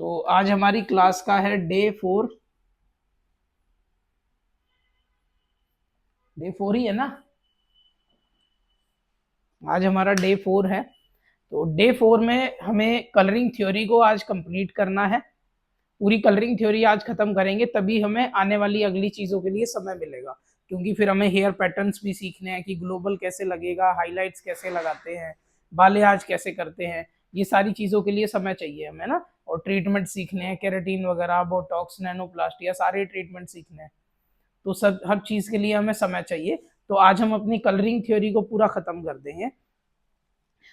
तो आज हमारी क्लास का है डे 4 ही है ना। आज हमारा डे 4 है। तो डे 4 में हमें कलरिंग थ्योरी को आज कंप्लीट करना है। पूरी कलरिंग थ्योरी आज खत्म करेंगे, तभी हमें आने वाली अगली चीजों के लिए समय मिलेगा। क्योंकि फिर हमें हेयर पैटर्न्स भी सीखने हैं कि ग्लोबल कैसे लगेगा, हाइलाइट्स कैसे लगाते हैं, बालेआज कैसे करते हैं, ये सारी चीजों के लिए समय चाहिए हमें ना। और ट्रीटमेंट सीखने हैं, केराटिन वगैरह, बोटॉक्स, नैनोप्लास्टी, या सारे ट्रीटमेंट सीखने हैं। तो सब हर चीज के लिए हमें समय चाहिए। तो आज हम अपनी कलरिंग थ्योरी को पूरा खत्म कर देंगे।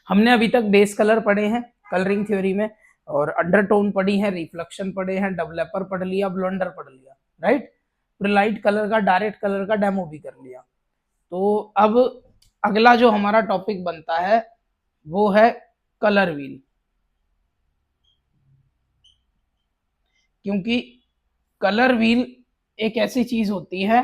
हमने अभी तक बेस कलर पढ़े हैं कलरिंग थ्योरी में, और अंडरटोन पढ़ी है, रिफ्लेक्शन पढ़े हैं, डेवलपर पढ़ लिया, ब्लंडर पढ़ लिया, राइट। प्रीलाइट कलर का, डायरेक्ट कलर का डेमो भी कर लिया। तो अब अगला जो हमारा टॉपिक बनता है वो है कलर व्हील। क्योंकि कलर व्हील एक ऐसी चीज होती है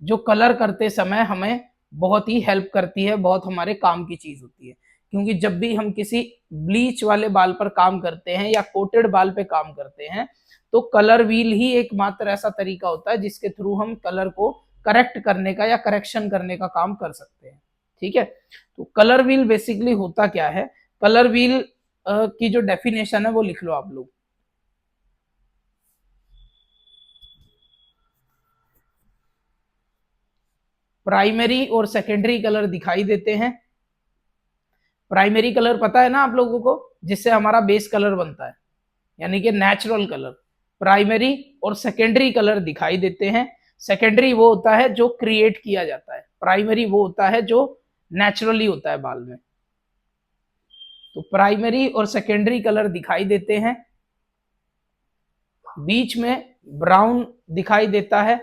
जो कलर करते समय हमें बहुत ही हेल्प करती है, बहुत हमारे काम की चीज होती है। क्योंकि जब भी हम किसी ब्लीच वाले बाल पर काम करते हैं या कोटेड बाल पे काम करते हैं, तो कलर व्हील ही एकमात्र ऐसा तरीका होता है जिसके थ्रू हम कलर को करेक्ट करने का या करेक्शन करने का काम कर सकते हैं। ठीक है। तो कलर व्हील बेसिकली होता क्या है? कलर व्हील की जो डेफिनेशन है वो लिख लो आप लोग। प्राइमरी और सेकेंडरी कलर दिखाई देते हैं। प्राइमरी कलर पता है ना आप लोगों को, जिससे हमारा बेस कलर बनता है, यानी कि नेचुरल कलर। प्राइमरी और सेकेंडरी कलर दिखाई देते हैं। सेकेंडरी वो होता है जो क्रिएट किया जाता है, प्राइमरी वो होता है जो नेचुरली होता है बाल में। तो प्राइमरी और सेकेंडरी कलर दिखाई देते हैं। बीच में ब्राउन दिखाई देता है।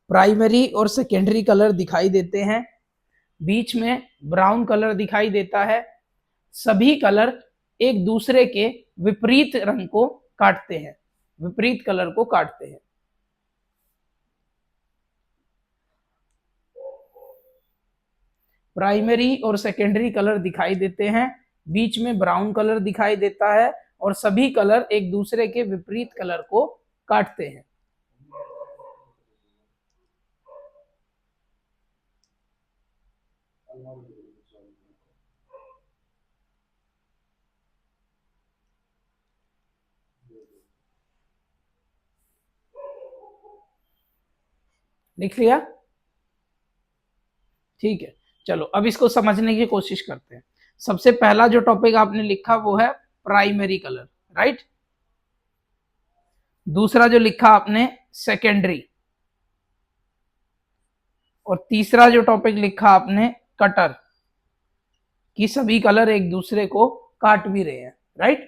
प्राइमरी और सेकेंडरी कलर दिखाई देते हैं। बीच में ब्राउन कलर दिखाई देता है। सभी कलर एक दूसरे के विपरीत रंग को काटते हैं, विपरीत कलर को काटते हैं। प्राइमरी और सेकेंडरी कलर दिखाई देते हैं। बीच में ब्राउन कलर दिखाई देता है और सभी कलर एक दूसरे के विपरीत कलर को काटते हैं। लिख लिया? ठीक है, चलो अब इसको समझने की कोशिश करते हैं। सबसे पहला जो टॉपिक आपने लिखा वो है प्राइमरी कलर, राइट। दूसरा जो लिखा आपने सेकेंडरी, और तीसरा जो टॉपिक लिखा आपने कटर, कि सभी कलर एक दूसरे को काट भी रहे हैं, राइट।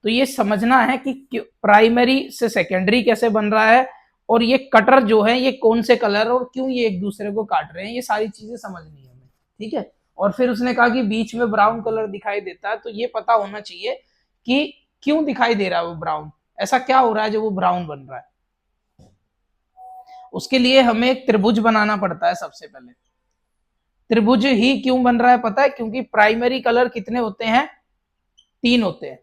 तो ये समझना है कि प्राइमरी से सेकेंडरी कैसे बन रहा है, और ये कटर जो है ये कौन से कलर और क्यों ये एक दूसरे को काट रहे हैं, ये सारी चीजें समझनी है हमें, ठीक है। और फिर उसने कहा कि बीच में ब्राउन कलर दिखाई देता है, तो ये पता होना चाहिए कि क्यों दिखाई दे रहा है वो ब्राउन, ऐसा क्या हो रहा है जो वो ब्राउन बन रहा है। उसके लिए हमें एक त्रिभुज बनाना पड़ता है सबसे पहले। त्रिभुज ही क्यों बन रहा है पता है? क्योंकि प्राइमरी कलर कितने होते हैं? 3 होते हैं।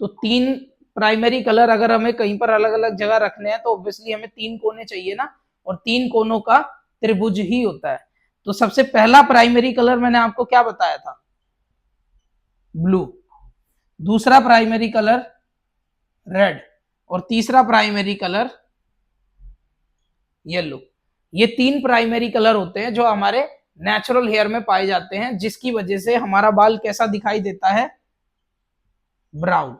तो 3 प्राइमरी कलर अगर हमें कहीं पर अलग अलग जगह रखने हैं तो ऑब्वियसली हमें 3 कोने चाहिए ना, और 3 कोनों का त्रिभुज ही होता है। तो सबसे पहला प्राइमरी कलर मैंने आपको क्या बताया था? ब्लू। दूसरा प्राइमरी कलर रेड, और तीसरा प्राइमरी कलर येलो। ये 3 प्राइमरी कलर होते हैं जो हमारे नेचुरल हेयर में पाए जाते हैं, जिसकी वजह से हमारा बाल कैसा दिखाई देता है? ब्राउन।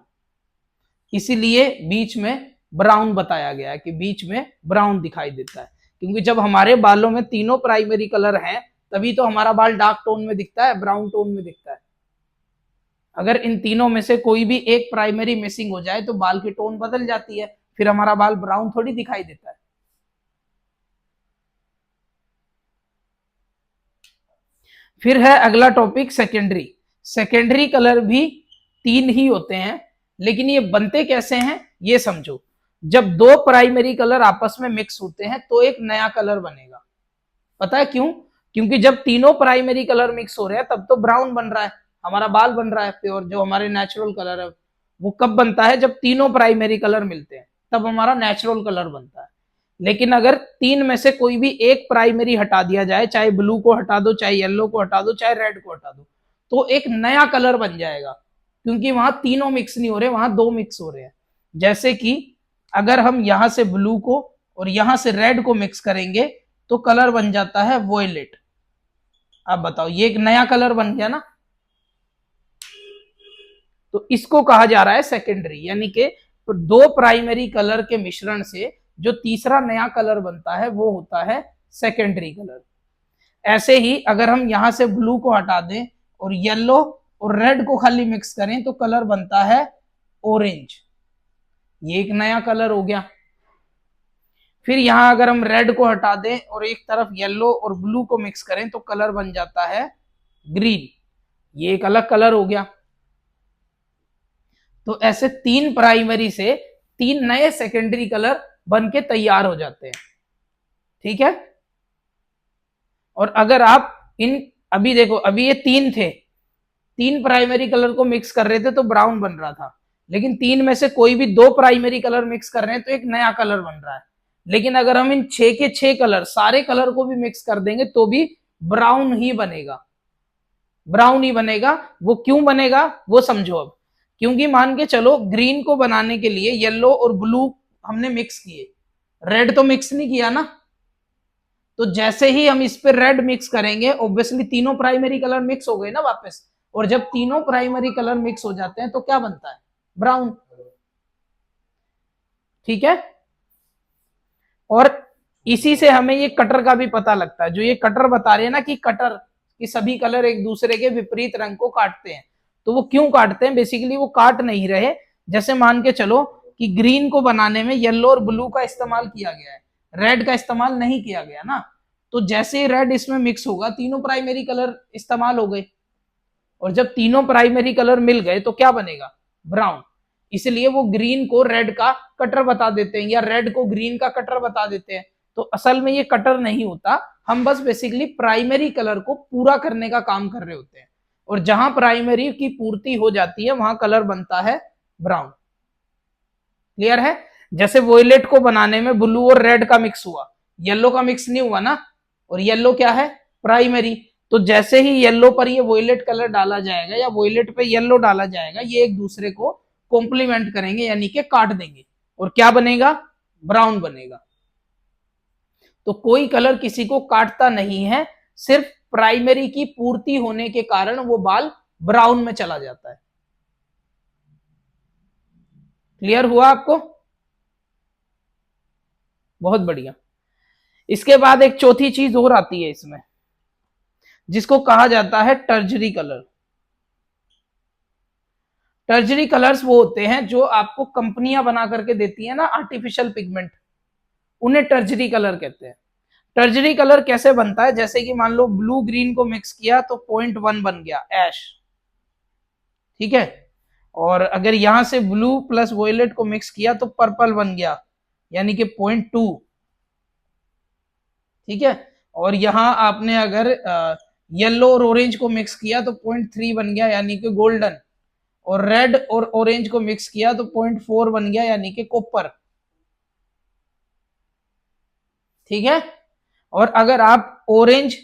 इसीलिए बीच में ब्राउन बताया गया है कि बीच में ब्राउन दिखाई देता है, क्योंकि जब हमारे बालों में तीनों प्राइमरी कलर हैं तभी तो हमारा बाल डार्क टोन में दिखता है, ब्राउन टोन में दिखता है। अगर इन तीनों में से कोई भी एक प्राइमरी मिसिंग हो जाए तो बाल की टोन बदल जाती है, फिर हमारा बाल ब्राउन थोड़ी दिखाई देता है। फिर है अगला टॉपिक सेकेंडरी। सेकेंडरी कलर भी 3 ही होते हैं, लेकिन ये बनते कैसे हैं ये समझो। जब दो प्राइमरी कलर आपस में मिक्स होते हैं तो एक नया कलर बनेगा। पता है क्यों? क्योंकि जब तीनों प्राइमरी कलर मिक्स हो रहे हैं तब तो ब्राउन बन रहा है, हमारा बाल बन रहा है प्योर, जो हमारे नेचुरल कलर है। वो कब बनता है? जब तीनों प्राइमरी कलर मिलते हैं, तब हमारा नेचुरल कलर बनता है। लेकिन अगर तीन में से कोई भी एक प्राइमरी हटा दिया जाए, चाहे ब्लू को हटा दो, चाहे येलो को हटा दो, चाहे रेड को हटा दो, तो एक नया कलर बन जाएगा, क्योंकि वहां तीनों मिक्स नहीं हो रहे, वहां दो मिक्स हो रहे हैं। जैसे कि अगर हम यहां से ब्लू को और यहां से रेड को मिक्स करेंगे तो कलर बन जाता है वॉयलेट। अब बताओ, ये एक नया कलर बन गया ना। तो इसको कहा जा रहा है सेकेंडरी, यानी कि दो प्राइमरी कलर के मिश्रण से जो तीसरा नया कलर बनता है वो होता है सेकेंडरी कलर। ऐसे ही अगर हम यहां से ब्लू को हटा दें और येलो और रेड को खाली मिक्स करें तो कलर बनता है ऑरेंज, ये एक नया कलर हो गया। फिर यहां अगर हम रेड को हटा दें और एक तरफ येलो और ब्लू को मिक्स करें तो कलर बन जाता है ग्रीन, ये एक अलग कलर हो गया। तो ऐसे तीन प्राइमरी से तीन नए सेकेंडरी कलर बन के तैयार हो जाते हैं। ठीक है। और अगर आप इन, अभी देखो, अभी ये तीन थे, तीन प्राइमरी कलर को मिक्स कर रहे थे तो ब्राउन बन रहा था, लेकिन तीन में से कोई भी दो प्राइमरी कलर मिक्स कर रहे हैं तो एक नया कलर बन रहा है। लेकिन अगर हम इन छह के छह कलर, सारे कलर को भी मिक्स कर देंगे तो भी ब्राउन ही बनेगा, ब्राउन ही बनेगा। वो क्यों बनेगा वो समझो अब। क्योंकि मान के चलो ग्रीन को बनाने के लिए येलो और ब्लू हमने मिक्स किए, रेड तो मिक्स नहीं किया ना। तो जैसे ही हम इस पे रेड मिक्स करेंगे, ऑब्वियसली तीनों प्राइमरी कलर मिक्स हो गए ना वापस, और जब तीनों प्राइमरी कलर मिक्स हो जाते हैं तो क्या बनता है? ब्राउन। ठीक है। और इसी से हमें ये कटर का भी पता लगता है, जो ये कटर बता रहे हैं ना कि कटर कि सभी कलर एक दूसरे के विपरीत रंग को काटते हैं। तो वो क्यों काटते हैं? बेसिकली वो काट नहीं रहे। जैसे मान के चलो कि ग्रीन को बनाने में येलो और ब्लू का इस्तेमाल किया गया है, रेड का इस्तेमाल नहीं किया गया ना। तो जैसे ही रेड इसमें मिक्स होगा, तीनों प्राइमरी कलर इस्तेमाल हो गए, और जब तीनों प्राइमरी कलर मिल गए तो क्या बनेगा? ब्राउन। इसलिए वो ग्रीन को रेड का कटर बता देते हैं या रेड को ग्रीन का कटर बता देते हैं। तो असल में ये कटर नहीं होता, हम बस बेसिकली प्राइमरी कलर को पूरा करने का काम कर रहे होते हैं, और जहां प्राइमरी की पूर्ति हो जाती है वहां कलर बनता है ब्राउन। क्लियर है? जैसे वोयलेट को बनाने में ब्लू और रेड का मिक्स हुआ, येलो का मिक्स नहीं हुआ ना, और येलो क्या है? प्राइमरी। तो जैसे ही येलो पर ये वोयलेट कलर डाला जाएगा या वोयलेट पे येलो डाला जाएगा, ये एक दूसरे को कॉम्प्लीमेंट करेंगे, यानी कि काट देंगे, और क्या बनेगा? ब्राउन बनेगा। तो कोई कलर किसी को काटता नहीं है, सिर्फ प्राइमरी की पूर्ति होने के कारण वो बाल ब्राउन में चला जाता है। क्लियर हुआ आपको? बहुत बढ़िया। इसके बाद एक चौथी चीज और आती है इसमें, जिसको कहा जाता है टर्जरी कलर। टर्जरी कलर्स वो होते हैं जो आपको कंपनियां बना करके देती है ना, आर्टिफिशियल पिगमेंट, उन्हें टर्जरी कलर कहते हैं। टर्जरी कलर कैसे बनता है? जैसे कि मान लो ब्लू ग्रीन को मिक्स किया तो 0.1 बन गया ऐश। ठीक है। और अगर यहां से ब्लू प्लस वोयलेट को मिक्स किया तो पर्पल बन गया, यानी कि 0.2। ठीक है। और यहां आपने अगर येलो और ऑरेंज को मिक्स किया तो 0.3 बन गया, यानी कि गोल्डन। और रेड और ऑरेंज को मिक्स किया तो 0.4 बन गया, यानी कि कॉपर। ठीक है। और अगर आप ऑरेंज,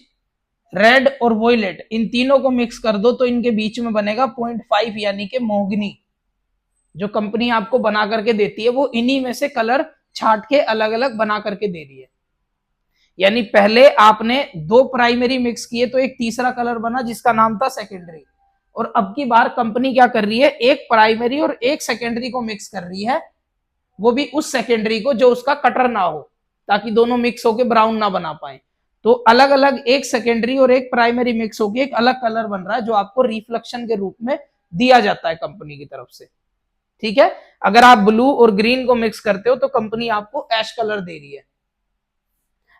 रेड और वोयलेट इन तीनों को मिक्स कर दो तो इनके बीच में बनेगा 0.5, यानी कि मोहगनी। जो कंपनी आपको बना करके देती है वो इन्हीं में से कलर छाट के अलग अलग बना करके दे रही है। यानी पहले आपने दो प्राइमरी मिक्स किए तो एक तीसरा कलर बना जिसका नाम था सेकेंडरी, और अब की बार कंपनी क्या कर रही है? एक प्राइमरी और एक सेकेंडरी को मिक्स कर रही है, वो भी उस सेकेंडरी को जो उसका कटर ना हो, ताकि दोनों मिक्स होकर ब्राउन ना बना पाए। तो अलग अलग एक सेकेंडरी और एक प्राइमरी मिक्स होकर एक अलग कलर बन रहा है, जो आपको रिफ्लेक्शन के रूप में दिया जाता है कंपनी की तरफ से। ठीक है। अगर आप ब्लू और ग्रीन को मिक्स करते हो तो कंपनी आपको ऐश कलर दे रही है।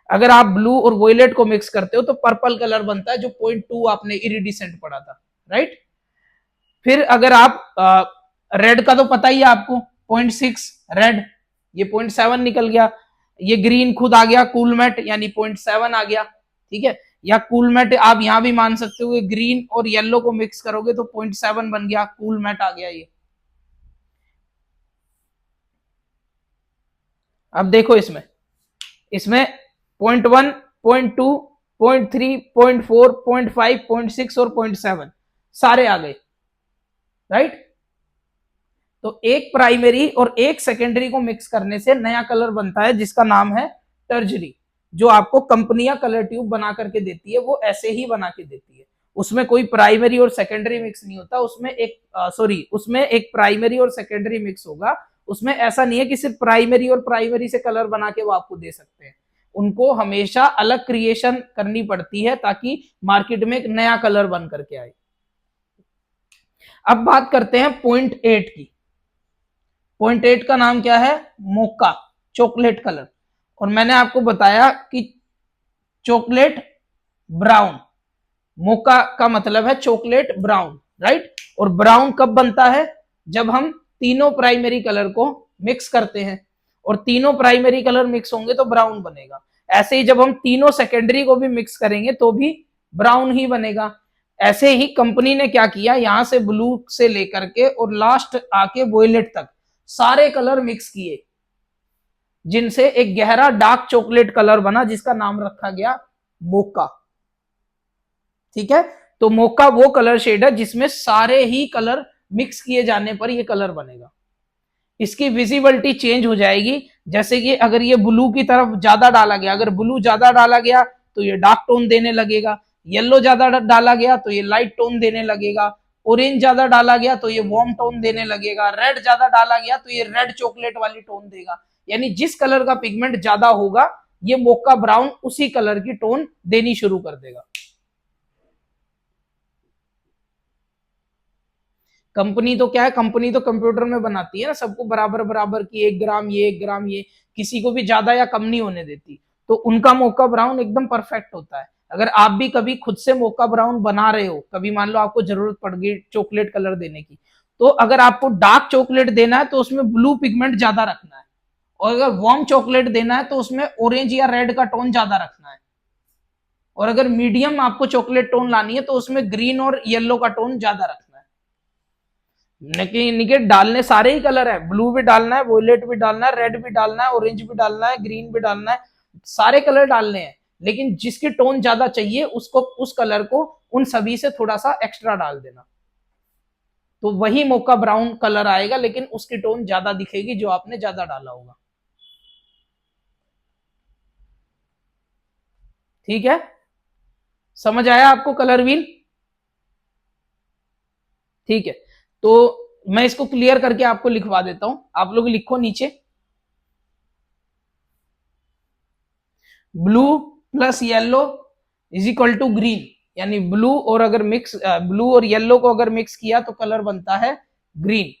अगर आप ब्लू और वोयलेट को मिक्स करते हो तो पर्पल कलर बनता है, जो 0.2 आपने इरिडिसेंट पढ़ा था, राइट। फिर अगर आप रेड का तो पता ही है आपको, 0.6 रेड, ये 0.7 निकल गया। ये ग्रीन खुद आ गया कूलमेट, यानी 0.7 आ गया, ठीक है। या कूलमेट आप यहां भी मान सकते हो, ग्रीन और येलो को मिक्स करोगे तो 0.7 बन गया, कूलमेट आ गया ये। अब देखो इसमें इसमें 0.1, 0.2, 0.3, 0.4, 0.5, 0.6 और 0.7 सारे आ गए, राइट। तो एक प्राइमरी और एक सेकेंडरी को मिक्स करने से नया कलर बनता है जिसका नाम है टर्जरी। जो आपको कंपनियां कलर ट्यूब बना करके देती है वो ऐसे ही बना के देती है, उसमें कोई प्राइमरी और सेकेंडरी मिक्स नहीं होता। उसमें एक प्राइमरी और सेकेंडरी मिक्स होगा। उसमें ऐसा नहीं है कि सिर्फ प्राइमरी और प्राइमरी से कलर बना के वो आपको दे सकते हैं, उनको हमेशा अलग क्रिएशन करनी पड़ती है ताकि मार्केट में एक नया कलर बन करके आए। अब बात करते हैं 0.8 की। 0.8 का नाम क्या है? मोका, चॉकलेट कलर। और मैंने आपको बताया कि चॉकलेट ब्राउन, मोका का मतलब है चॉकलेट ब्राउन, राइट। और ब्राउन कब बनता है? जब हम तीनों प्राइमरी कलर को मिक्स करते हैं, और तीनों प्राइमरी कलर मिक्स होंगे तो ब्राउन बनेगा। ऐसे ही जब हम तीनों सेकेंडरी को भी मिक्स करेंगे तो भी ब्राउन ही बनेगा। ऐसे ही कंपनी ने क्या किया, यहां से ब्लू से लेकर के और लास्ट आके वोयलेट तक सारे कलर मिक्स किए, जिनसे एक गहरा डार्क चॉकलेट कलर बना जिसका नाम रखा गया मोका, ठीक है। तो मोका वो कलर शेड है जिसमें सारे ही कलर मिक्स किए जाने पर ये कलर बनेगा। इसकी विजिबिलिटी चेंज हो जाएगी, जैसे कि अगर ये ब्लू की तरफ ज्यादा डाला गया, अगर ब्लू ज्यादा डाला गया तो ये डार्क टोन देने लगेगा, येलो ज्यादा डाला गया तो ये लाइट टोन देने लगेगा, ऑरेंज ज्यादा डाला गया तो ये वार्म टोन देने लगेगा, रेड ज्यादा डाला गया तो ये रेड चॉकलेट वाली टोन देगा। यानी जिस कलर का पिगमेंट ज्यादा होगा ये मोका ब्राउन उसी कलर की टोन देनी शुरू कर देगा। कंपनी तो क्या है, कंपनी तो कंप्यूटर में बनाती है ना, सबको बराबर बराबर की 1 ग्राम ये 1 ग्राम ये, किसी को भी ज्यादा या कम नहीं होने देती। तो उनका मोका ब्राउन एकदम परफेक्ट होता है। अगर आप भी कभी खुद से मोका ब्राउन बना रहे हो, कभी मान लो आपको जरूरत पड़ गई चॉकलेट कलर देने की, तो अगर आपको डार्क चॉकलेट देना है तो उसमें ब्लू पिगमेंट ज्यादा रखना है, और अगर वार्म चॉकलेट देना है तो उसमें ऑरेंज या रेड का टोन ज्यादा रखना है, और अगर मीडियम आपको चॉकलेट टोन लानी है तो उसमें ग्रीन और येलो का टोन ज्यादा रखना है। निके डालने सारे ही कलर है, ब्लू भी डालना है, वोलेट भी डालना है, रेड भी डालना है, ऑरेंज भी डालना है, ग्रीन भी डालना है, सारे कलर डालने हैं। लेकिन जिसकी टोन ज्यादा चाहिए उसको, उस कलर को उन सभी से थोड़ा सा एक्स्ट्रा डाल देना, तो वही मोका ब्राउन कलर आएगा, लेकिन उसकी टोन ज्यादा दिखेगी जो आपने ज्यादा डाला होगा। ठीक है, समझ आया आपको कलर व्हील? ठीक है, तो मैं इसको क्लियर करके आपको लिखवा देता हूं, आप लोग लिखो नीचे, blue plus yellow is equal to green. यानी ब्लू और अगर मिक्स, ब्लू और येलो को अगर मिक्स किया तो कलर बनता है green.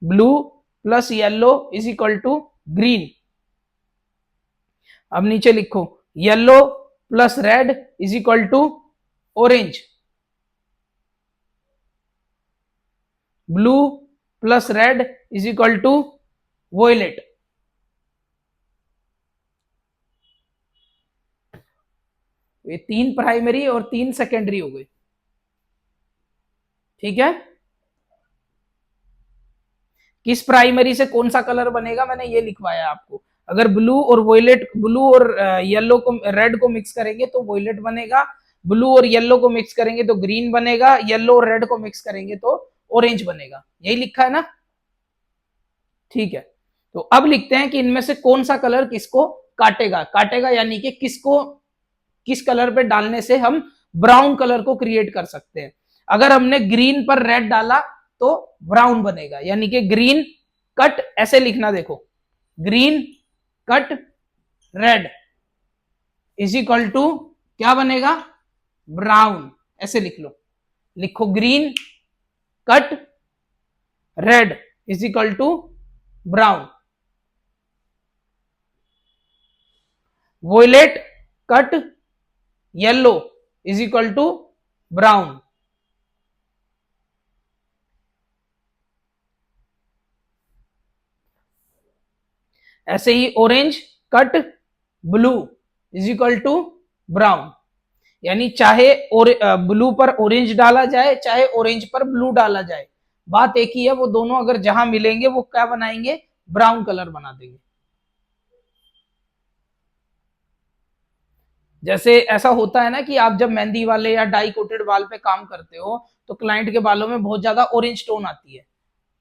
Blue plus yellow is equal to green. अब नीचे लिखो, yellow plus red is equal to orange. Blue plus red is equal to violet. ये 3 प्राइमरी और 3 सेकेंडरी हो गए, ठीक है। किस प्राइमरी से कौन सा कलर बनेगा मैंने ये लिखवाया आपको। अगर ब्लू और वोयलेट, ब्लू और येलो को, रेड को मिक्स करेंगे तो वोयलेट बनेगा, ब्लू और येलो को मिक्स करेंगे तो ग्रीन बनेगा, येलो और रेड को मिक्स करेंगे तो ऑरेंज बनेगा। यही लिखा है ना? ठीक है, तो अब लिखते हैं कि इनमें से कौन सा कलर किसको काटेगा। काटेगा यानी कि किसको किस कलर पे डालने से हम ब्राउन कलर को क्रिएट कर सकते हैं। अगर हमने ग्रीन पर रेड डाला तो ब्राउन बनेगा, यानी कि ग्रीन कट, ऐसे लिखना देखो, green cut red is equal to क्या बनेगा? ब्राउन। ऐसे लिख लो, लिखो green cut red is equal to brown. Violet cut yellow is equal to brown. ऐसे ही orange cut blue is equal to brown. यानी चाहे ब्लू पर ऑरेंज डाला जाए चाहे ऑरेंज पर ब्लू डाला जाए, बात एक ही है, वो दोनों अगर जहां मिलेंगे वो क्या बनाएंगे, ब्राउन कलर बना देंगे। जैसे ऐसा होता है ना कि आप जब मेहंदी वाले या डाई कोटेड बाल पे काम करते हो तो क्लाइंट के बालों में बहुत ज्यादा ऑरेंज टोन आती है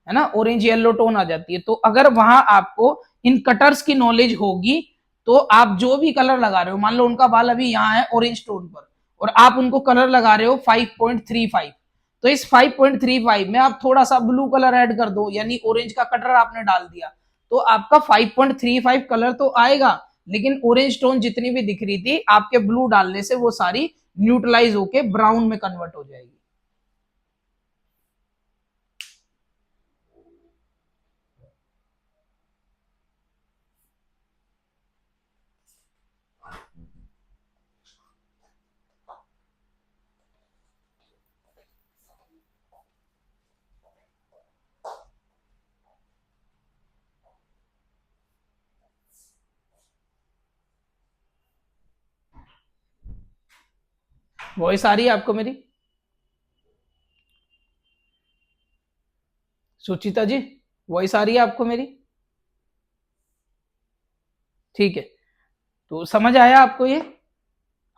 ना, ऑरेंज येलो टोन आ जाती है। तो अगर वहां आपको इन कटर्स की नॉलेज होगी तो आप जो भी कलर लगा रहे हो, मान लो उनका बाल अभी यहाँ है ऑरेंज टोन पर और आप उनको कलर लगा रहे हो 5.35, तो इस 5.35 में आप थोड़ा सा ब्लू कलर ऐड कर दो, यानी ऑरेंज का कटर आपने डाल दिया, तो आपका 5.35 कलर तो आएगा, लेकिन ऑरेंज टोन जितनी भी दिख रही थी आपके ब्लू डालने से वो सारी न्यूट्रलाइज होके ब्राउन में कन्वर्ट हो जाएगी। वॉइस आ रही है आपको मेरी? सुचिता जी वॉइस आ रही है आपको मेरी? ठीक है, तो समझ आया आपको ये?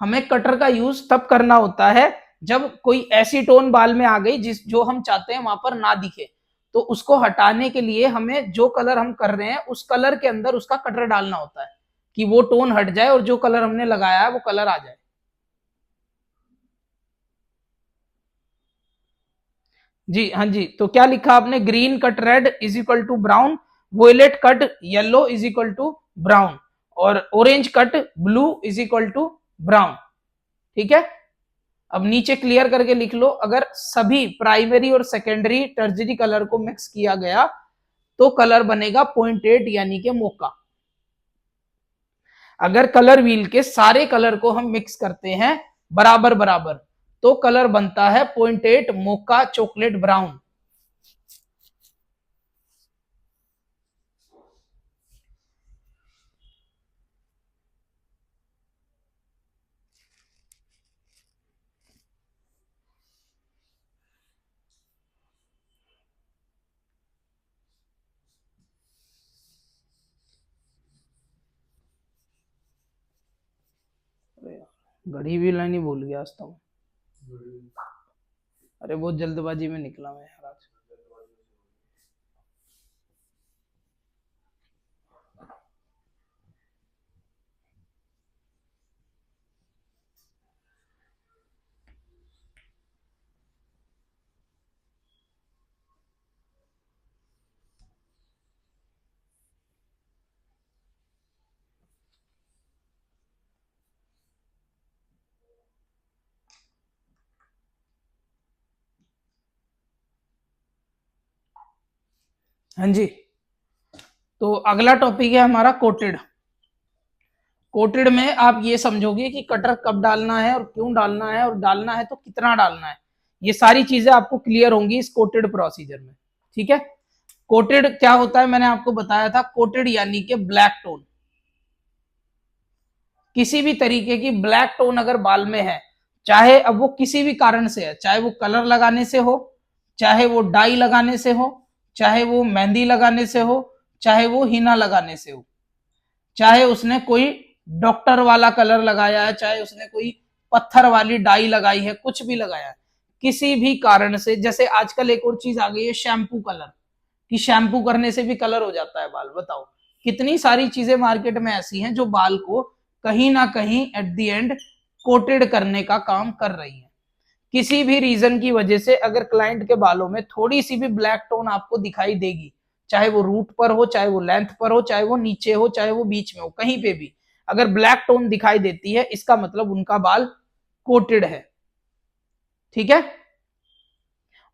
हमें कटर का यूज तब करना होता है जब कोई ऐसी टोन बाल में आ गई जिस जो हम चाहते हैं वहां पर ना दिखे, तो उसको हटाने के लिए हमें जो कलर हम कर रहे हैं उस कलर के अंदर उसका कटर डालना होता है कि वो टोन हट जाए और जो कलर हमने लगाया है वो कलर आ जाए। जी हाँ जी, तो क्या लिखा आपने, green cut red is equal to brown, violet cut yellow is equal to brown, और orange cut blue is equal to brown. ठीक है, अब नीचे क्लियर करके लिख लो, अगर सभी प्राइमरी और सेकेंडरी टर्जरी कलर को मिक्स किया गया तो कलर बनेगा 0.8 यानी कि मोका। अगर कलर व्हील के सारे कलर को हम मिक्स करते हैं बराबर बराबर तो कलर बनता है 0.8 मोका चॉकलेट ब्राउन। घड़ी भी लानी भूल गया आज तो। अरे बहुत जल्दबाजी में निकला मैं यार आज। हाँ जी, तो अगला टॉपिक है हमारा कोटेड। कोटेड में आप ये समझोगे कि कटर कब डालना है और क्यों डालना है, और डालना है तो कितना डालना है, ये सारी चीजें आपको क्लियर होंगी इस कोटेड प्रोसीजर में। ठीक है, कोटेड क्या होता है मैंने आपको बताया था, कोटेड यानी कि ब्लैक टोन। किसी भी तरीके की ब्लैक टोन अगर बाल में है, चाहे अब वो किसी भी कारण से है, चाहे वो कलर लगाने से हो, चाहे वो डाई लगाने से हो, चाहे वो मेहंदी लगाने से हो, चाहे वो हिना लगाने से हो, चाहे उसने कोई डॉक्टर वाला कलर लगाया है, चाहे उसने कोई पत्थर वाली डाई लगाई है, कुछ भी लगाया है, किसी भी कारण से, जैसे आजकल एक और चीज आ गई है शैम्पू कलर, कि शैम्पू करने से भी कलर हो जाता है बाल। बताओ कितनी सारी चीजें मार्केट में ऐसी हैं जो बाल को कहीं ना कहीं एट द एंड कोटेड करने का काम कर रही है। किसी भी रीजन की वजह से अगर क्लाइंट के बालों में थोड़ी सी भी ब्लैक टोन आपको दिखाई देगी, चाहे वो रूट पर हो, चाहे वो लेंथ पर हो, चाहे वो नीचे हो, चाहे वो बीच में हो, कहीं पे भी अगर ब्लैक टोन दिखाई देती है इसका मतलब उनका बाल कोटेड है। ठीक है,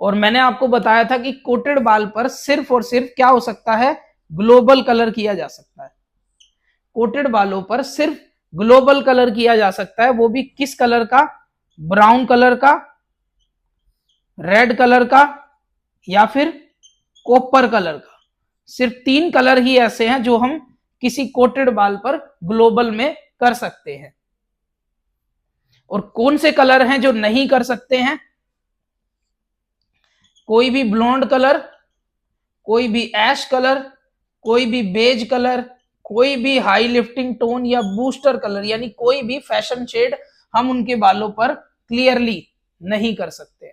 और मैंने आपको बताया था कि कोटेड बाल पर सिर्फ और सिर्फ क्या हो सकता है, ग्लोबल कलर किया जा सकता है। कोटेड बालों पर सिर्फ ग्लोबल कलर किया जा सकता है, वो भी किस कलर का, ब्राउन कलर का रेड कलर का या फिर कॉपर कलर का। सिर्फ 3 कलर ही ऐसे हैं जो हम किसी कोटेड बाल पर ग्लोबल में कर सकते हैं। और कौन से कलर हैं जो नहीं कर सकते हैं? कोई भी ब्लॉन्ड कलर, कोई भी ऐश कलर, कोई भी बेज कलर, कोई भी हाई लिफ्टिंग टोन या बूस्टर कलर, यानी कोई भी फैशन शेड हम उनके बालों पर क्लियरली नहीं कर सकते।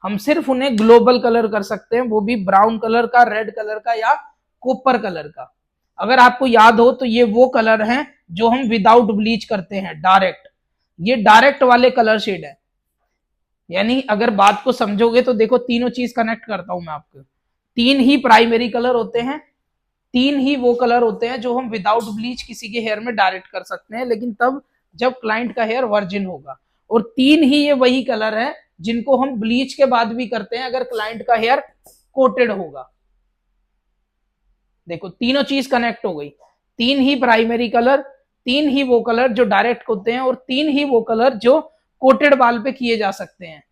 हम सिर्फ उन्हें ग्लोबल कलर कर सकते हैं, वो भी ब्राउन कलर का, रेड कलर का या कॉपर कलर का। अगर आपको याद हो तो ये वो कलर हैं जो हम विदाउट ब्लीच करते हैं, डायरेक्ट। ये डायरेक्ट वाले कलर शेड है। यानी अगर बात को समझोगे तो देखो, तीनों चीज कनेक्ट करता हूं मैं आपको। 3 ही प्राइमरी कलर होते हैं, 3 ही वो कलर होते हैं जो हम विदाउट ब्लीच किसी के हेयर में डायरेक्ट कर सकते हैं, लेकिन तब जब क्लाइंट का हेयर वर्जिन होगा। और 3 ही ये वही कलर है जिनको हम ब्लीच के बाद भी करते हैं अगर क्लाइंट का हेयर कोटेड होगा। देखो, तीनों चीज कनेक्ट हो गई। 3 ही प्राइमरी कलर, 3 ही वो कलर जो डायरेक्ट होते हैं, और 3 ही वो कलर जो कोटेड बाल पे किए जा सकते हैं।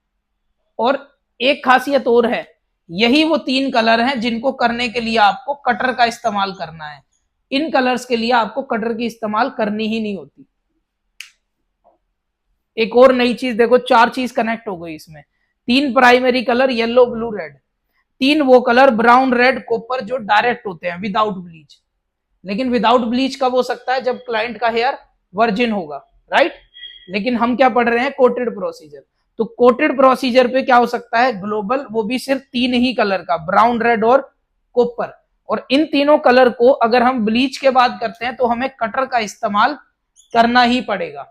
और एक खासियत और है, यही वो 3 कलर हैं जिनको करने के लिए आपको कटर का इस्तेमाल करना है। इन कलर्स के लिए आपको कटर की इस्तेमाल करनी ही नहीं होती। एक और नई चीज देखो, 4 चीज कनेक्ट हो गई इसमें। 3 primary colour, yellow, blue, red. 3 वो कलर, ब्राउन, रेड, कॉपर, जो डायरेक्ट होते हैं विदाउट ब्लीच। लेकिन विदाउट ब्लीच कब हो सकता है? जब क्लाइंट का हेयर वर्जिन होगा, राइट। लेकिन हम क्या पढ़ रहे हैं? Coated procedure. तो कोटेड प्रोसीजर पे क्या हो सकता है? ग्लोबल, वो भी सिर्फ 3 ही कलर का, ब्राउन, रेड और कॉपर। और इन तीनों कलर को अगर हम ब्लीच के बाद करते हैं तो हमें कटर का इस्तेमाल करना ही पड़ेगा।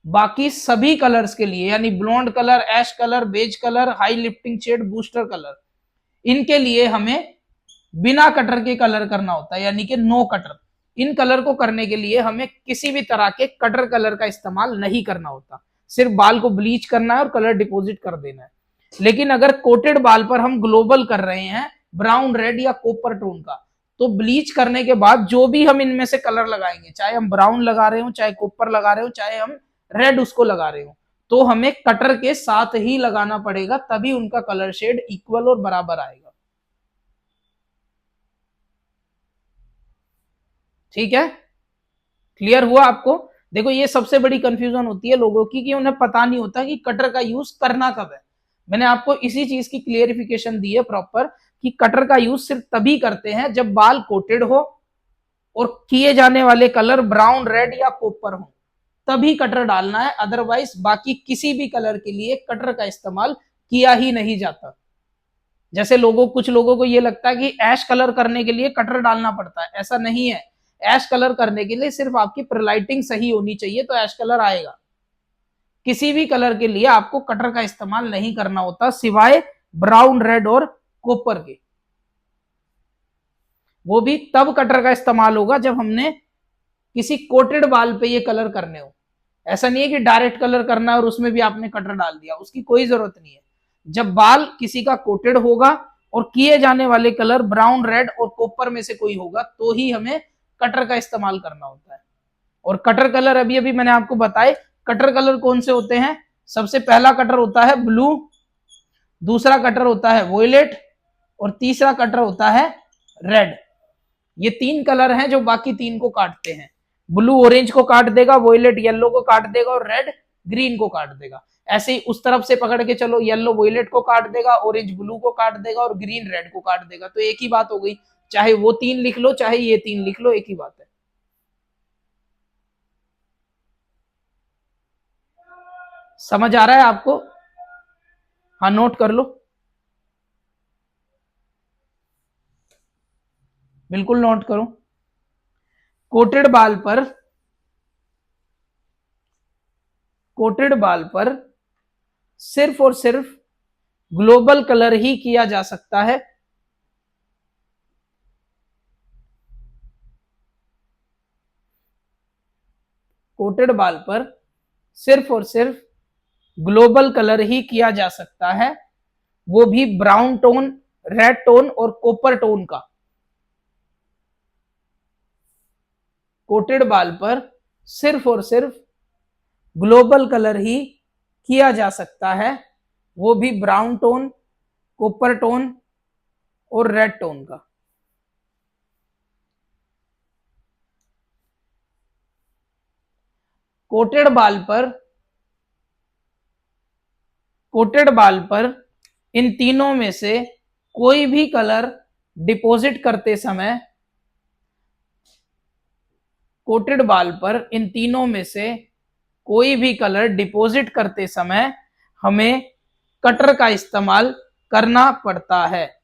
बाकी सभी कलर्स के लिए, यानी blonde colour, ash colour, beige colour, high lifting shade, booster colour, इनके लिए हमें बिना कटर के कलर करना होता है, यानी कि नो कटर। इन कलर को करने के लिए हमें किसी भी तरह के कटर कलर का इस्तेमाल नहीं करना होता। सिर्फ बाल को ब्लीच करना है और कलर डिपॉजिट कर देना है। लेकिन अगर कोटेड बाल पर हम ग्लोबल कर रहे हैं ब्राउन, रेड या कॉपर टोन का, तो ब्लीच करने के बाद जो भी हम इनमें से कलर लगाएंगे, चाहे हम ब्राउन लगा रहे हो, चाहे कॉपर लगा रहे हो, चाहे हम रेड उसको लगा रहे हो, तो हमें कटर के साथ ही लगाना पड़ेगा, तभी उनका कलर शेड इक्वल और बराबर आएगा। ठीक है, क्लियर हुआ आपको? देखो, ये सबसे बड़ी कंफ्यूजन होती है लोगों की कि उन्हें पता नहीं होता कि कटर का यूज करना कब है। मैंने आपको इसी चीज की क्लियरिफिकेशन दी है प्रॉपर, कि कटर का यूज सिर्फ तभी करते हैं जब बाल कोटेड हो और किए जाने वाले कलर ब्राउन, रेड या कॉपर हो, तभी कटर डालना है। अदरवाइज बाकी किसी भी कलर के लिए कटर का इस्तेमाल किया ही नहीं जाता। जैसे कुछ लोगों को ये लगता है कि ऐश कलर करने के लिए कटर डालना पड़ता है, ऐसा नहीं है। ऐश कलर करने के लिए सिर्फ आपकी परलाइटिंग सही होनी चाहिए तो ऐश कलर आएगा। किसी भी कलर के लिए आपको कटर का इस्तेमाल नहीं करना होता, सिवाय ब्राउन, रेड और कॉपर के। वो भी तब कटर का इस्तेमाल होगा जब हमने किसी कोटेड बाल पे ये कलर करने हो। ऐसा नहीं है कि डायरेक्ट कलर करना है और उसमें भी आपने कटर डाल दिया, उसकी कोई जरूरत नहीं है। जब बाल किसी का कोटेड होगा और किए जाने वाले कलर ब्राउन, रेड और कॉपर में से कोई होगा, तो ही हमें कटर का इस्तेमाल करना होता है। और कटर कलर अभी अभी मैंने आपको बताए, कटर कलर कौन से होते हैं। सबसे पहला कटर होता है ब्लू, दूसरा कटर होता है वोयलेट और तीसरा कटर होता है रेड। ये 3 कलर हैं जो बाकी 3 को काटते हैं। ब्लू ऑरेंज को काट देगा, वोयलेट येलो को काट देगा और रेड ग्रीन को काट देगा। ऐसे ही उस तरफ से पकड़ के चलो, येलो वोयलेट को काट देगा, ऑरेंज ब्लू को काट देगा और ग्रीन रेड को काट देगा। तो एक ही बात हो गई, चाहे वो 3 लिख लो चाहे ये 3 लिख लो, एक ही बात है। समझ आ रहा है आपको? हाँ, नोट कर लो, बिल्कुल नोट करो। कोटेड बाल पर, कोटेड बाल पर सिर्फ और सिर्फ ग्लोबल कलर ही किया जा सकता है। कोटेड बाल पर सिर्फ और सिर्फ ग्लोबल कलर ही किया जा सकता है, वो भी ब्राउन टोन, रेड टोन और कॉपर टोन का। कोटेड बाल पर सिर्फ और सिर्फ ग्लोबल कलर ही किया जा सकता है, वो भी ब्राउन टोन, कॉपर टोन और रेड टोन का। कोटेड बाल पर इन तीनों में से कोई भी कलर डिपॉजिट करते समय, कोटेड बाल पर इन तीनों में से कोई भी कलर डिपॉजिट करते समय हमें कटर का इस्तेमाल करना पड़ता है।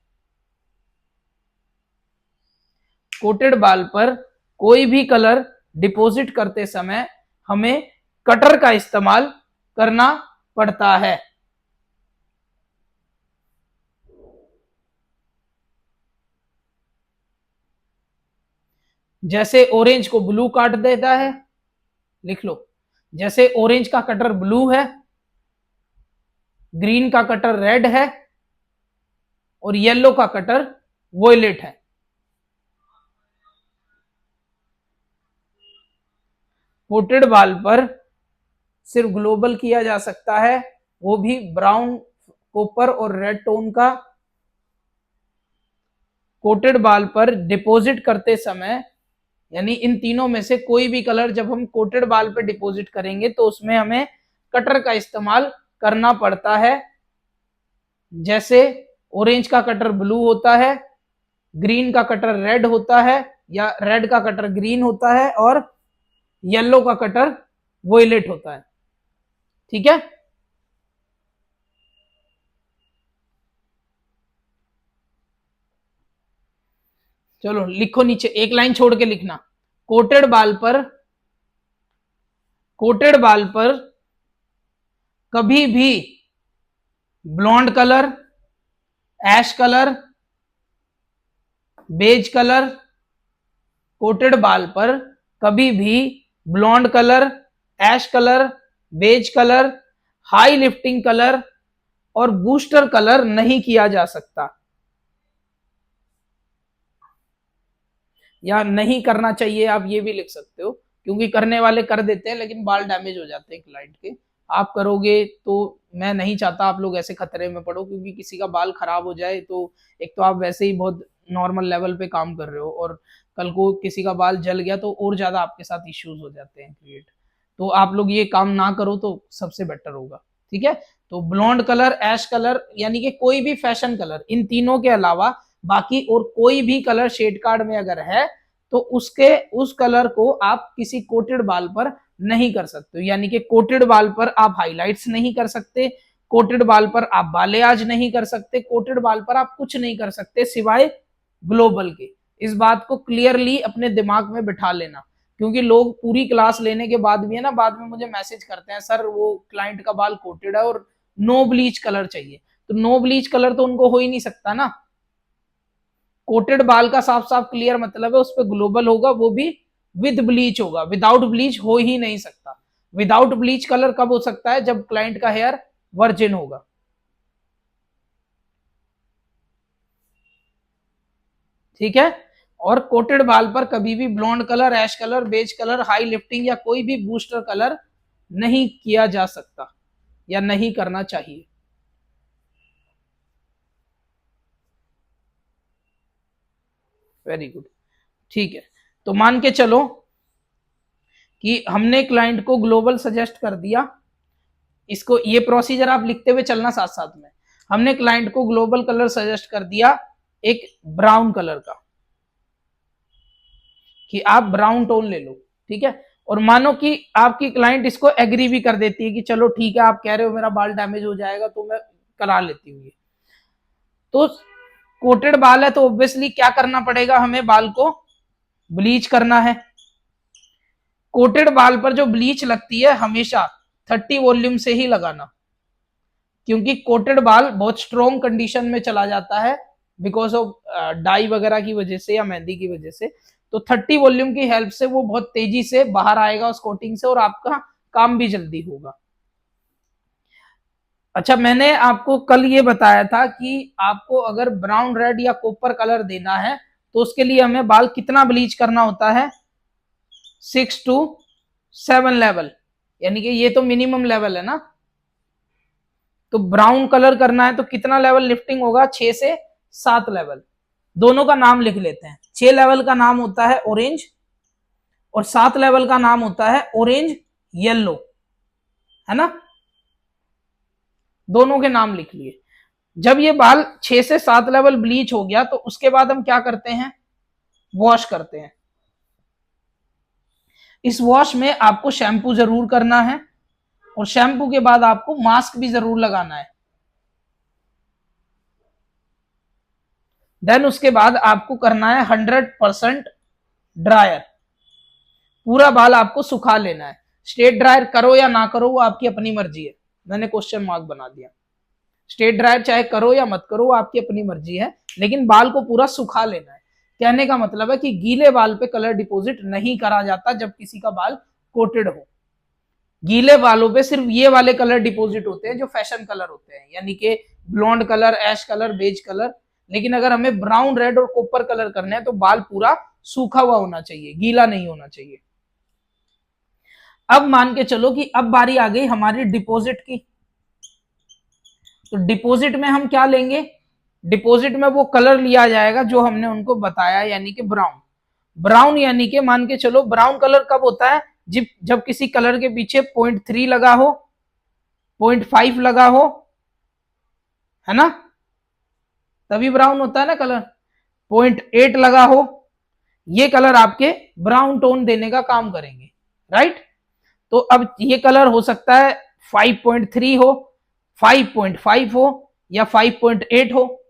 कोटेड बाल पर कोई भी कलर डिपॉजिट करते समय हमें कटर का इस्तेमाल करना पड़ता है। जैसे ऑरेंज को ब्लू काट देता है, लिख लो, जैसे ऑरेंज का कटर ब्लू है, ग्रीन का कटर रेड है और येलो का कटर वॉयलेट है। कोटेड बाल पर सिर्फ ग्लोबल किया जा सकता है, वो भी ब्राउन, कॉपर और रेड टोन का। कोटेड बाल पर डिपॉजिट करते समय, यानी इन तीनों में से कोई भी कलर जब हम कोटेड बाल पर डिपॉजिट करेंगे तो उसमें हमें कटर का इस्तेमाल करना पड़ता है। जैसे ऑरेंज का कटर ब्लू होता है, ग्रीन का कटर रेड होता है या रेड का कटर ग्रीन होता है और येलो का कटर वॉयलेट होता है। ठीक है, चलो लिखो नीचे, एक लाइन छोड़ के लिखना। कोटेड बाल पर कभी भी blonde colour, ash colour, beige colour, coated बाल पर कभी भी blonde colour, ash colour, beige colour, high lifting colour और बूस्टर कलर नहीं किया जा सकता, या नहीं करना चाहिए, आप ये भी लिख सकते हो, क्योंकि करने वाले कर देते हैं लेकिन बाल डैमेज हो जाते हैं क्लाइंट के। आप करोगे तो मैं नहीं चाहता आप लोग ऐसे खतरे में पड़ो, क्योंकि किसी का बाल खराब हो जाए तो एक तो आप वैसे ही बहुत नॉर्मल लेवल पे काम कर रहे हो और कल को किसी का बाल जल गया तो और ज्यादा आपके साथ इश्यूज हो जाते हैं क्रिएट। तो आप लोग ये काम ना करो तो सबसे बेटर होगा। ठीक है, तो ब्लॉन्ड कलर, ऐश कलर, यानी कि कोई भी फैशन कलर, इन तीनों के अलावा बाकी और कोई भी कलर शेड कार्ड में अगर है तो उस कलर को आप किसी कोटेड बाल पर नहीं कर सकते। यानी कि कोटेड बाल पर आप हाइलाइट्स नहीं कर सकते, कोटेड बाल पर आप बालेआज नहीं कर सकते, कोटेड बाल पर आप कुछ नहीं कर सकते सिवाय ग्लोबल के। इस बात को क्लियरली अपने दिमाग में बिठा लेना, क्योंकि लोग पूरी क्लास लेने के बाद भी है ना, बाद में मुझे मैसेज करते हैं, सर वो क्लाइंट का बाल कोटेड है और नो ब्लीच कलर चाहिए। तो नो ब्लीच कलर तो उनको हो ही नहीं सकता ना। कोटेड बाल का साफ साफ क्लियर मतलब है उस पर ग्लोबल होगा, वो भी विद ब्लीच होगा, विदाउट ब्लीच हो ही नहीं सकता। विदाउट ब्लीच कलर कब हो सकता है, जब क्लाइंट का हेयर वर्जिन होगा। ठीक है, और कोटेड बाल पर कभी भी blonde colour, ash colour, beige colour, high lifting या कोई भी बूस्टर कलर नहीं किया जा सकता या नहीं करना चाहिए। वेरी गुड, ठीक है, तो मान के चलो कि हमने क्लाइंट को ग्लोबल सजेस्ट कर दिया। इसको ये प्रोसीजर आप लिखते हुए चलना साथ साथ में। हमने क्लाइंट को ग्लोबल कलर सजेस्ट कर दिया एक ब्राउन कलर का, कि आप ब्राउन टोन ले लो। ठीक है, और मानो कि आपकी क्लाइंट इसको एग्री भी कर देती है कि चलो ठीक है, आप कह रहे हो मेरा बाल डैमेज हो जाएगा तो मैं करा लेती हूँ। तो कोटेड बाल है तो ऑब्वियसली क्या करना पड़ेगा, हमें बाल को ब्लीच करना है। कोटेड बाल पर जो ब्लीच लगती है हमेशा 30 वॉल्यूम से ही लगाना, क्योंकि कोटेड बाल बहुत स्ट्रॉन्ग कंडीशन में चला जाता है बिकॉज ऑफ डाई वगैरह की वजह से या मेहंदी की वजह से। तो 30 वॉल्यूम की हेल्प से वो बहुत तेजी से बाहर आएगा उस कोटिंग से और आपका काम भी जल्दी होगा। अच्छा, मैंने आपको कल ये बताया था कि आपको अगर ब्राउन, रेड या कॉपर कलर देना है तो उसके लिए हमें बाल कितना ब्लीच करना होता है, 6 to 7 लेवल, यानी कि ये तो मिनिमम लेवल है ना। तो ब्राउन कलर करना है तो कितना लेवल लिफ्टिंग होगा, 6 से 7 लेवल। दोनों का नाम लिख लेते हैं। 6 लेवल का नाम होता है ऑरेंज और 7 लेवल का नाम होता है ऑरेंज येलो, है ना। दोनों के नाम लिख लिए। जब ये बाल 6 से 7 लेवल ब्लीच हो गया तो उसके बाद हम क्या करते हैं, वॉश करते हैं। इस वॉश में आपको शैम्पू जरूर करना है और शैम्पू के बाद आपको मास्क भी जरूर लगाना है। देन उसके बाद आपको करना है 100% ड्रायर। पूरा बाल आपको सुखा लेना है। स्ट्रेट ड्रायर करो या ना करो वो आपकी अपनी मर्जी है। मैंने क्वेश्चन मार्क बना दिया। स्ट्रेट ड्रायर चाहे करो या मत करो वो आपकी अपनी मर्जी है, लेकिन बाल को पूरा सुखा लेना है। कहने का मतलब है कि गीले बाल पे कलर डिपॉजिट नहीं करा जाता जब किसी का बाल कोटेड हो। गीले बालों पे सिर्फ ये वाले कलर डिपॉजिट होते हैं जो फैशन कलर होते हैं, यानी कि blonde colour, ash colour, beige colour. लेकिन अगर हमें ब्राउन, रेड और कॉपर कलर करने हैं तो बाल पूरा सूखा हुआ होना चाहिए, गीला नहीं होना चाहिए। अब मान के चलो कि अब बारी आ गई हमारी डिपॉजिट की। तो डिपॉजिट में हम क्या लेंगे, डिपॉजिट में वो कलर लिया जाएगा जो हमने उनको बताया, यानी कि ब्राउन। ब्राउन यानी कि मान के चलो ब्राउन कलर कब होता है, जब किसी कलर के पीछे 0.3 लगा हो, 0.5 लगा हो, है ना, तभी ब्राउन होता है ना कलर। 0.8 लगा हो, ये कलर आपके ब्राउन टोन देने का काम करेंगे, राइट। तो अब ये कलर हो सकता है 5.3 हो, 5.5 हो या 5.8 हो,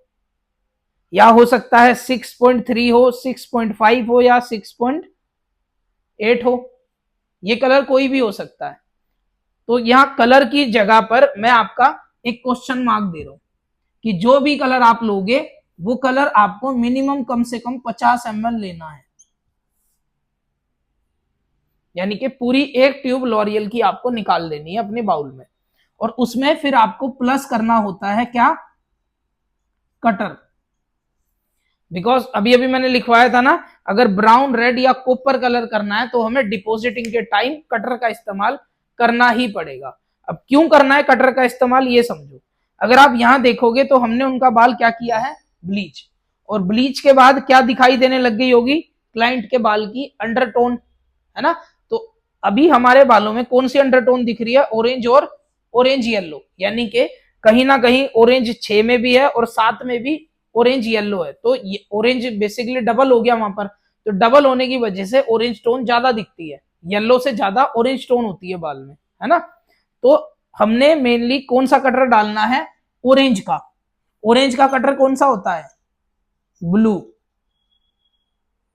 या हो सकता है 6.3 हो, 6.5 हो या 6.8 हो। ये कलर कोई भी हो सकता है। तो यहां कलर की जगह पर मैं आपका एक क्वेश्चन मार्क दे रहा हूं कि जो भी कलर आप लोगे वो कलर आपको मिनिमम कम से कम 50 ml लेना है। यानी कि पूरी एक ट्यूब लॉरियल की आपको निकाल लेनी है अपने बाउल में, और उसमें फिर आपको प्लस करना होता है क्या, कटर। बिकॉज अभी अभी मैंने लिखवाया था ना, अगर ब्राउन, रेड या कॉपर कलर करना है तो हमें डिपॉजिटिंग के टाइम कटर का इस्तेमाल करना ही पड़ेगा। अब क्यों करना है कटर का इस्तेमाल ये समझो। अगर आप यहां देखोगे तो हमने उनका बाल क्या किया है, ब्लीच, और ब्लीच के बाद क्या दिखाई देने लग गई होगी, क्लाइंट के बाल की अंडरटोन, है ना। तो अभी हमारे बालों में कौन सी अंडरटोन दिख रही है, ऑरेंज और ऑरेंज येलो, यानी कि कहीं ना कहीं ऑरेंज 6 में भी है और 7 में भी ऑरेंज येलो है। तो ये ऑरेंज बेसिकली डबल हो गया वहां पर। तो डबल होने की वजह से ऑरेंज टोन ज्यादा दिखती है, येलो से ज्यादा ऑरेंज टोन होती है बाल में, है ना। तो हमने मेनली कौन सा कटर डालना है, ऑरेंज का। ऑरेंज का कटर कौन सा होता है, ब्लू,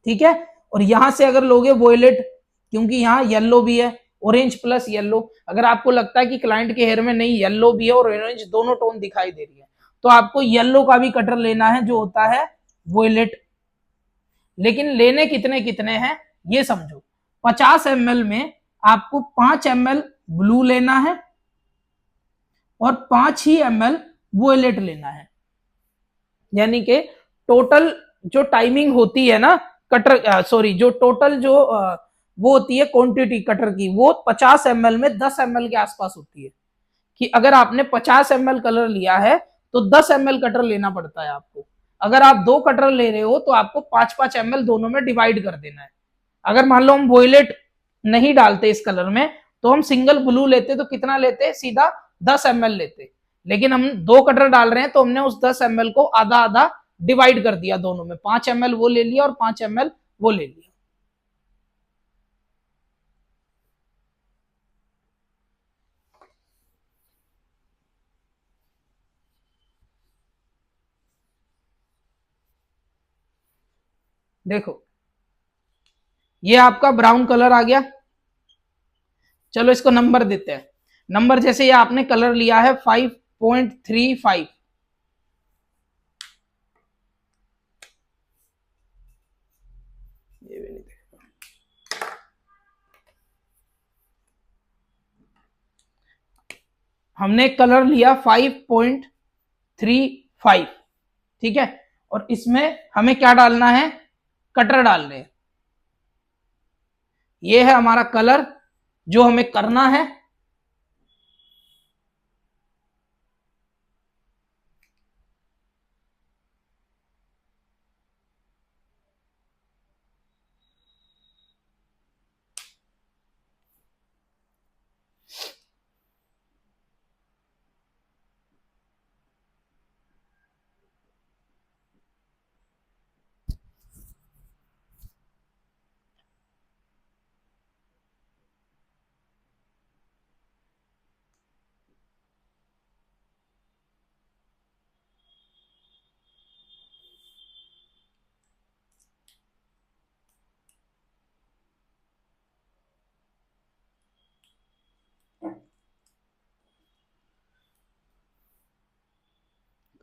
ठीक है। और यहां से अगर लोगे वोयलेट, क्योंकि यहां येलो भी है, ऑरेंज प्लस येलो। अगर आपको लगता है कि क्लाइंट के हेयर में नहीं येलो भी है और ऑरेंज दोनों टोन दिखाई दे रही है, तो आपको येलो का भी कटर लेना है जो होता है वोयलेट। लेकिन लेने कितने कितने हैं ये समझो। 50 ml में आपको 5 ml ब्लू लेना है और 5 ही ml वोयलेट लेना है। यानी कि टोटल जो टाइमिंग होती है ना कटर, सॉरी, जो टोटल जो वो होती है क्वांटिटी कटर की, वो 50 ml में 10 ml के आसपास होती है। कि अगर आपने 50 ml कलर लिया है तो 10 ml कटर लेना पड़ता है आपको। अगर आप 2 कटर ले रहे हो तो आपको 5-5 ml दोनों में डिवाइड कर देना है। अगर मान लो हम वोयलेट नहीं डालते इस कलर में तो हम सिंगल ब्लू लेते तो कितना लेते, सीधा 10 ml लेते। लेकिन हम 2 कटर डाल रहे हैं तो हमने उस 10 ml को आधा आधा डिवाइड कर दिया दोनों में, 5 ml वो ले लिया और 5 ml वो ले लिया। देखो ये आपका ब्राउन कलर आ गया। चलो इसको नंबर देते हैं। नंबर जैसे ये आपने कलर लिया है 5.35, ये भी नहीं देखा, हमने कलर लिया 5.35, ठीक है। और इसमें हमें क्या डालना है, कटर डालने हैं। ये है हमारा कलर जो हमें करना है।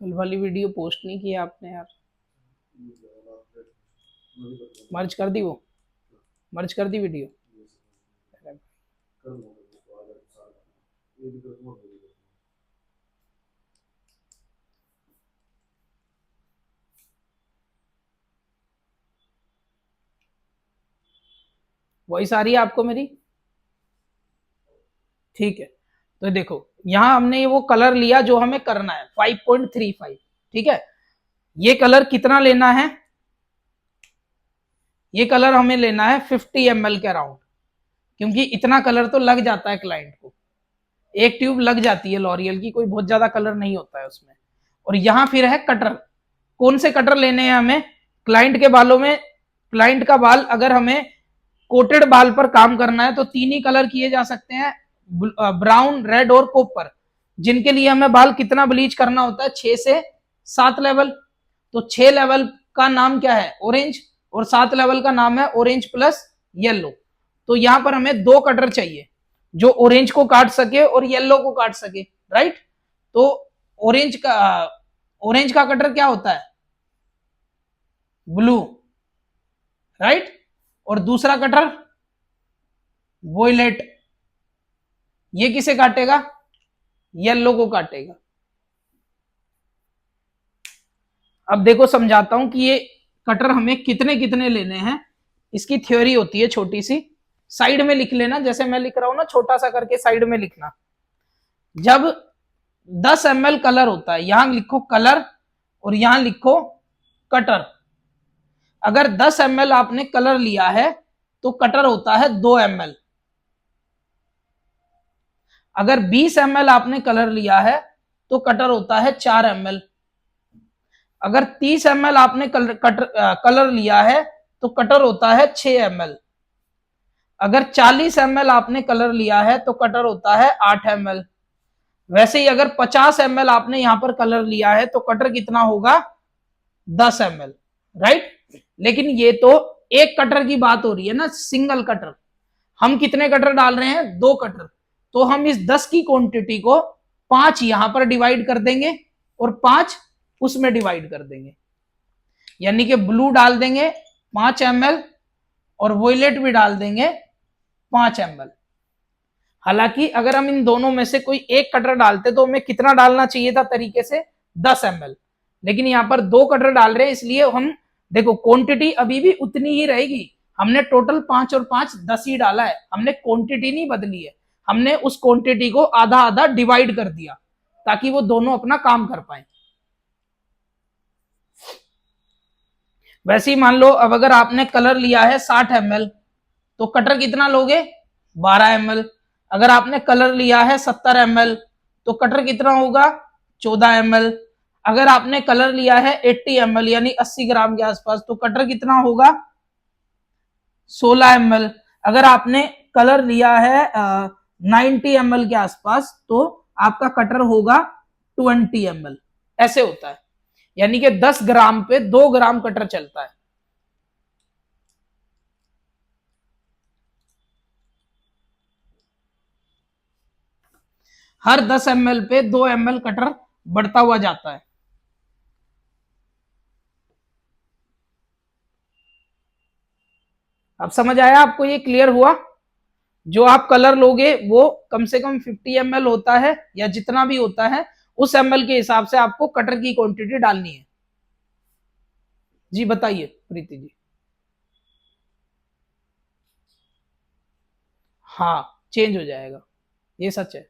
कल वाली वीडियो पोस्ट नहीं की आपने यार, मर्ज कर दी, वो मर्ज कर दी वीडियो। वॉइस आ रही है आपको मेरी? ठीक है, तो देखो यहां हमने वो कलर लिया जो हमें करना है 5.35, ठीक है। ये कलर कितना लेना है? ये कलर हमें लेना है 50 ml के अराउंड, क्योंकि इतना कलर तो लग जाता है क्लाइंट को, एक ट्यूब लग जाती है लॉरियल की, कोई बहुत ज्यादा कलर नहीं होता है उसमें। और यहां फिर है कटर, कौन से कटर लेने हैं हमें? क्लाइंट के बालों में, क्लाइंट का बाल अगर हमें कोटेड बाल पर काम करना है तो 3 ही कलर किए जा सकते हैं, ब्राउन, रेड और कॉपर, जिनके लिए हमें बाल कितना ब्लीच करना होता है? 6 से 7 लेवल। तो 6 लेवल का नाम क्या है? ऑरेंज, और 7 लेवल का नाम है ऑरेंज प्लस येलो। तो यहां पर हमें 2 कटर चाहिए जो ऑरेंज को काट सके और येलो को काट सके, राइट। तो ऑरेंज का कटर क्या होता है? Blue, right. और दूसरा कटर वॉयलेट, ये किसे काटेगा? येलो को काटेगा। अब देखो समझाता हूं कि ये कटर हमें कितने कितने लेने हैं। इसकी थ्योरी होती है छोटी सी, साइड में लिख लेना, जैसे मैं लिख रहा हूं ना, छोटा सा करके साइड में लिखना। जब 10 ml कलर होता है, यहां लिखो कलर और यहां लिखो कटर। अगर 10 ml आपने कलर लिया है तो कटर होता है 2 ml। अगर 20 ml आपने कलर लिया है तो कटर होता है 4 ml। अगर 30 ml आपने कलर लिया है तो कटर होता है 6 ml। अगर 40 ml आपने कलर लिया है तो कटर होता है 8 ml। वैसे ही अगर 50 ml आपने यहां पर कलर लिया है तो कटर कितना होगा? 10 ml, राइट। लेकिन ये तो एक कटर की बात हो रही है ना, सिंगल कटर। हम कितने कटर डाल रहे हैं? 2 कटर। तो हम इस 10 की क्वांटिटी को 5 यहां पर डिवाइड कर देंगे और 5 उसमें डिवाइड कर देंगे, यानी कि ब्लू डाल देंगे 5 ml और वॉयलेट भी डाल देंगे 5 ml। हालांकि अगर हम इन दोनों में से कोई एक कटर डालते तो हमें कितना डालना चाहिए था तरीके से? 10 ml। लेकिन यहां पर 2 कटर डाल रहे हैं, इसलिए हम देखो क्वांटिटी अभी भी उतनी ही रहेगी। हमने टोटल 5 और 5 10 ही डाला है, हमने क्वांटिटी नहीं बदली है। हमने उस क्वांटिटी को आधा आधा डिवाइड कर दिया ताकि वो दोनों अपना काम कर पाए। वैसे ही मान लो अब अगर आपने कलर लिया है 60 ml तो कटर कितना लोगे? 12 ml। अगर आपने कलर लिया है 70 ml तो कटर कितना होगा? 14 ml। अगर आपने कलर लिया है 80 ml यानी 80 ग्राम के आसपास तो कटर कितना होगा? 16 ml। अगर आपने कलर लिया है 90 ml के आसपास तो आपका कटर होगा 20 ml। ऐसे होता है, यानी कि 10 ग्राम पे 2 ग्राम कटर चलता है। हर 10 ml पे 2 ml कटर बढ़ता हुआ जाता है। अब समझ आया आपको? ये क्लियर हुआ? जो आप कलर लोगे वो कम से कम 50 ml होता है या जितना भी होता है, उस ml के हिसाब से आपको कटर की क्वांटिटी डालनी है। जी बताइए प्रीति जी। हाँ, चेंज हो जाएगा, ये सच है।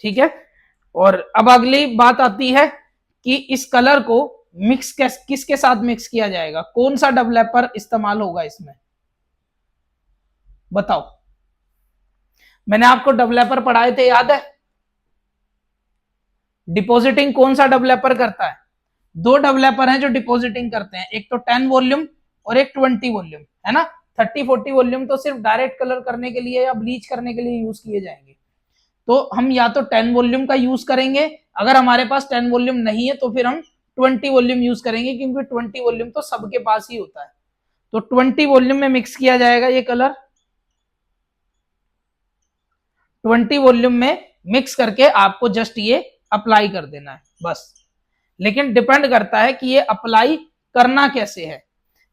ठीक है। और अब अगली बात आती है कि इस कलर को मिक्स किसके साथ मिक्स किया जाएगा? कौन सा डेवलपर इस्तेमाल होगा इसमें? बताओ। मैंने आपको डेवलपर पढ़ाए थे, याद है? डिपॉजिटिंग कौन सा डेवलपर करता है? 2 डेवलपर हैं जो डिपॉजिटिंग करते हैं, एक तो 10 वॉल्यूम और एक 20 वॉल्यूम, है ना। 30-40 वॉल्यूम तो सिर्फ डायरेक्ट कलर करने के लिए या ब्लीच करने के लिए यूज किए जाएंगे। तो हम या तो 10 वॉल्यूम का यूज करेंगे, अगर हमारे पास 10 वॉल्यूम नहीं है तो फिर हम 20 वॉल्यूम यूज करेंगे, क्योंकि 20 वॉल्यूम तो सबके पास ही होता है। तो 20 वॉल्यूम में मिक्स किया जाएगा ये कलर। 20 वॉल्यूम में मिक्स करके आपको जस्ट ये अप्लाई कर देना है बस। लेकिन डिपेंड करता है कि ये अप्लाई करना कैसे है।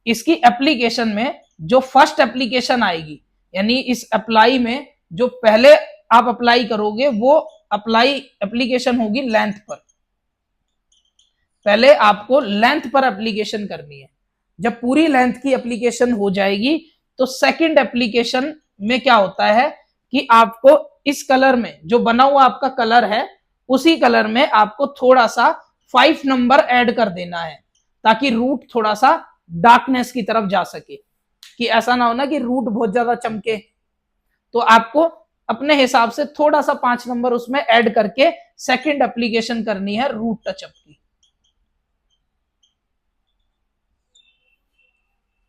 इसकी एप्लीकेशन में जो फर्स्ट एप्लीकेशन आएगी, यानी इस अप्लाई में जो पहले आप अप्लाई करोगे वो अप्लाई एप्लीकेशन होगी लेंथ पर। पहले आपको लेंथ पर एप्लीकेशन करनी है। जब पूरी लेंथ की एप्लीकेशन हो जाएगी तो सेकंड एप्लीकेशन में क्या होता है कि आपको इस कलर में जो बना हुआ आपका कलर है उसी कलर में आपको थोड़ा सा 5 नंबर ऐड कर देना है, ताकि रूट थोड़ा सा डार्कनेस की तरफ जा सके। कि ऐसा ना हो ना कि रूट बहुत ज्यादा चमके, तो आपको अपने हिसाब से थोड़ा सा 5 नंबर उसमें ऐड करके सेकंड एप्लीकेशन करनी है रूट टचअप की।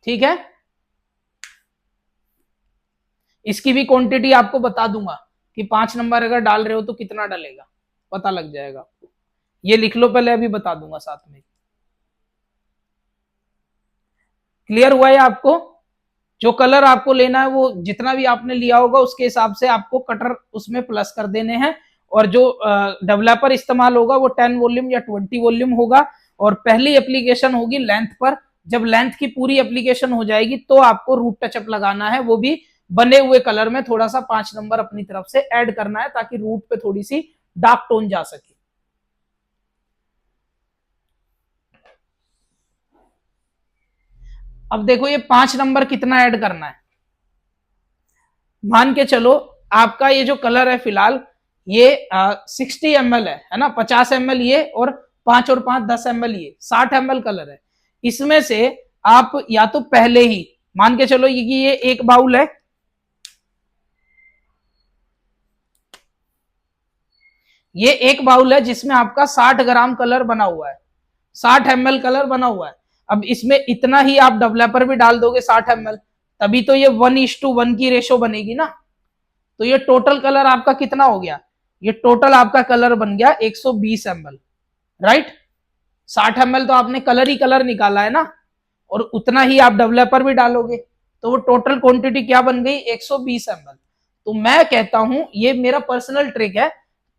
ठीक है, इसकी भी क्वांटिटी आपको बता दूंगा कि 5 नंबर अगर डाल रहे हो तो कितना डलेगा, पता लग जाएगा आपको। ये लिख लो पहले, अभी बता दूंगा साथ में। क्लियर हुआ है आपको? जो कलर आपको लेना है वो जितना भी आपने लिया होगा उसके हिसाब से आपको कटर उसमें प्लस कर देने हैं। और जो डेवलपर इस्तेमाल होगा वो 10 वॉल्यूम या 20 वॉल्यूम होगा। और पहली एप्लीकेशन होगी लेंथ पर। जब लेंथ की पूरी एप्लीकेशन हो जाएगी तो आपको रूट टचअप लगाना है, वो भी बने हुए कलर में थोड़ा सा 5 नंबर अपनी तरफ से ऐड करना है, ताकि रूट पे थोड़ी सी डार्क टोन जा सके। अब देखो ये 5 नंबर कितना ऐड करना है। मान के चलो आपका ये जो कलर है फिलहाल ये 60 ml है ना, 50 ml ये और 5 और 5 10 ml ये 60 ml कलर है। इसमें से आप या तो पहले ही मान के चलो ये एक बाउल है, ये एक बाउल है जिसमें आपका 60 ग्राम कलर बना हुआ है, 60 ml कलर बना हुआ है। अब इसमें इतना ही आप डेवलपर भी डाल दोगे 60 ml, तभी तो ये 1:1 की रेशो बनेगी ना। तो ये टोटल कलर आपका कितना हो गया, ये टोटल आपका कलर बन गया 120 ml, राइट। 60 ml तो आपने कलर ही कलर निकाला है ना, और उतना ही आप डेवलपर भी डालोगे तो वो टोटल क्वांटिटी क्या बन गई 120 ml। तो मैं कहता हूं, ये मेरा पर्सनल ट्रिक है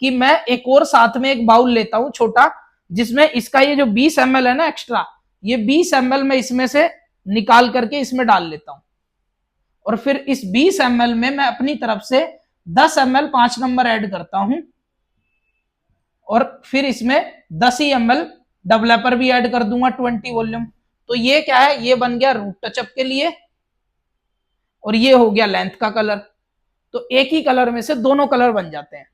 कि मैं एक और साथ में एक बाउल लेता हूं छोटा, जिसमें इसका ये जो 20 ml है ना एक्स्ट्रा, ये 20 ml में इसमें से निकाल करके इसमें डाल लेता हूं। और फिर इस 20 ml में मैं अपनी तरफ से 10 ml 5 नंबर ऐड करता हूं, और फिर इसमें 10 ही ml डेवलपर भी ऐड कर दूंगा 20 वॉल्यूम। तो ये क्या है, ये बन गया रूट टचअप के लिए, और ये हो गया लेंथ का कलर। तो एक ही कलर में से दोनों कलर बन जाते हैं।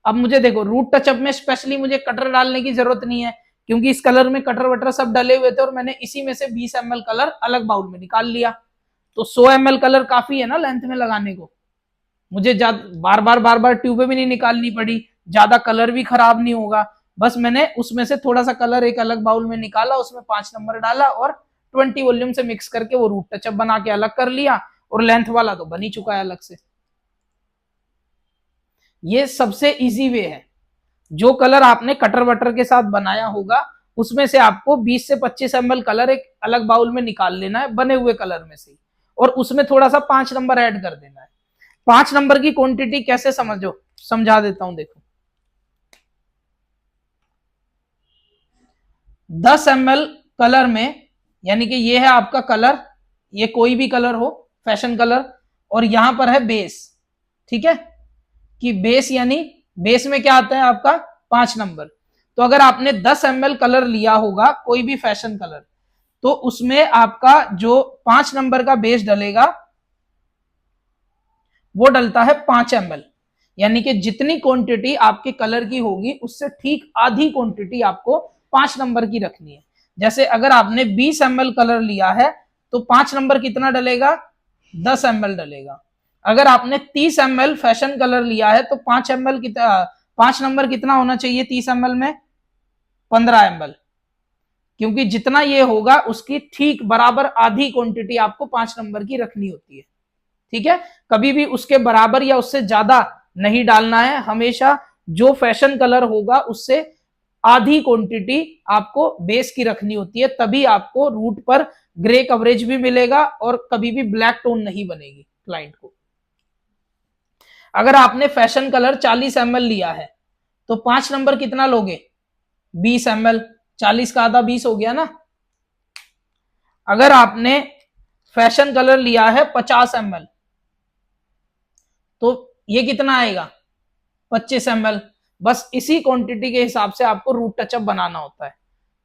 अब मुझे देखो रूट टचअप में स्पेशली मुझे कटर डालने की जरूरत नहीं है, क्योंकि इस कलर में कटर वटर सब डले हुए थे और मैंने इसी में से 20 ml कलर अलग बाउल में निकाल लिया। तो 100 ml कलर काफी है ना लेंथ में लगाने को। मुझे बार बार ट्यूबें भी नहीं निकालनी पड़ी, ज्यादा कलर भी खराब नहीं होगा। बस मैंने उसमें से थोड़ा सा कलर एक अलग बाउल में निकाला, उसमें 5 नंबर डाला और 20 वॉल्यूम से मिक्स करके वो रूट टचअप बना के अलग कर लिया, और लेंथ वाला तो बन ही चुका है अलग से। ये सबसे इजी वे है। जो कलर आपने कटर वटर के साथ बनाया होगा उसमें से आपको 20 से 25 ml कलर एक अलग बाउल में निकाल लेना है बने हुए कलर में से, और उसमें थोड़ा सा 5 नंबर ऐड कर देना है। 5 नंबर की क्वांटिटी कैसे समझो, समझा देता हूं। देखो 10 ml कलर में, यानी कि ये है आपका कलर, ये कोई भी कलर हो फैशन कलर, और यहां पर है बेस। ठीक है, कि बेस यानी बेस में क्या आता है आपका 5 नंबर। तो अगर आपने 10 ml कलर लिया होगा कोई भी फैशन कलर, तो उसमें आपका जो 5 नंबर का बेस डलेगा वो डलता है 5 ml। यानी कि जितनी क्वांटिटी आपके कलर की होगी उससे ठीक आधी क्वांटिटी आपको 5 नंबर की रखनी है। जैसे अगर आपने 20 ml कलर लिया है तो 5 नंबर कितना डलेगा 10 ml डलेगा। अगर आपने 30 ml फैशन कलर लिया है तो 5 ml 5 नंबर कितना होना चाहिए 30 ml में 15 ml, क्योंकि जितना ये होगा उसकी ठीक बराबर आधी क्वांटिटी आपको 5 नंबर की रखनी होती है। ठीक है, कभी भी उसके बराबर या उससे ज्यादा नहीं डालना है। हमेशा जो फैशन कलर होगा उससे आधी क्वांटिटी आपको बेस की रखनी होती है, तभी आपको रूट पर ग्रे कवरेज भी मिलेगा और कभी भी ब्लैक टोन नहीं बनेगी क्लाइंट को। अगर आपने फैशन कलर 40 ml लिया है तो 5 नंबर कितना लोगे? 20 ml, 40 का आधा 20 हो गया ना। अगर आपने फैशन कलर लिया है 50 ml, तो ये कितना आएगा? 25 ml। बस इसी क्वांटिटी के हिसाब से आपको रूट टचअप बनाना होता है।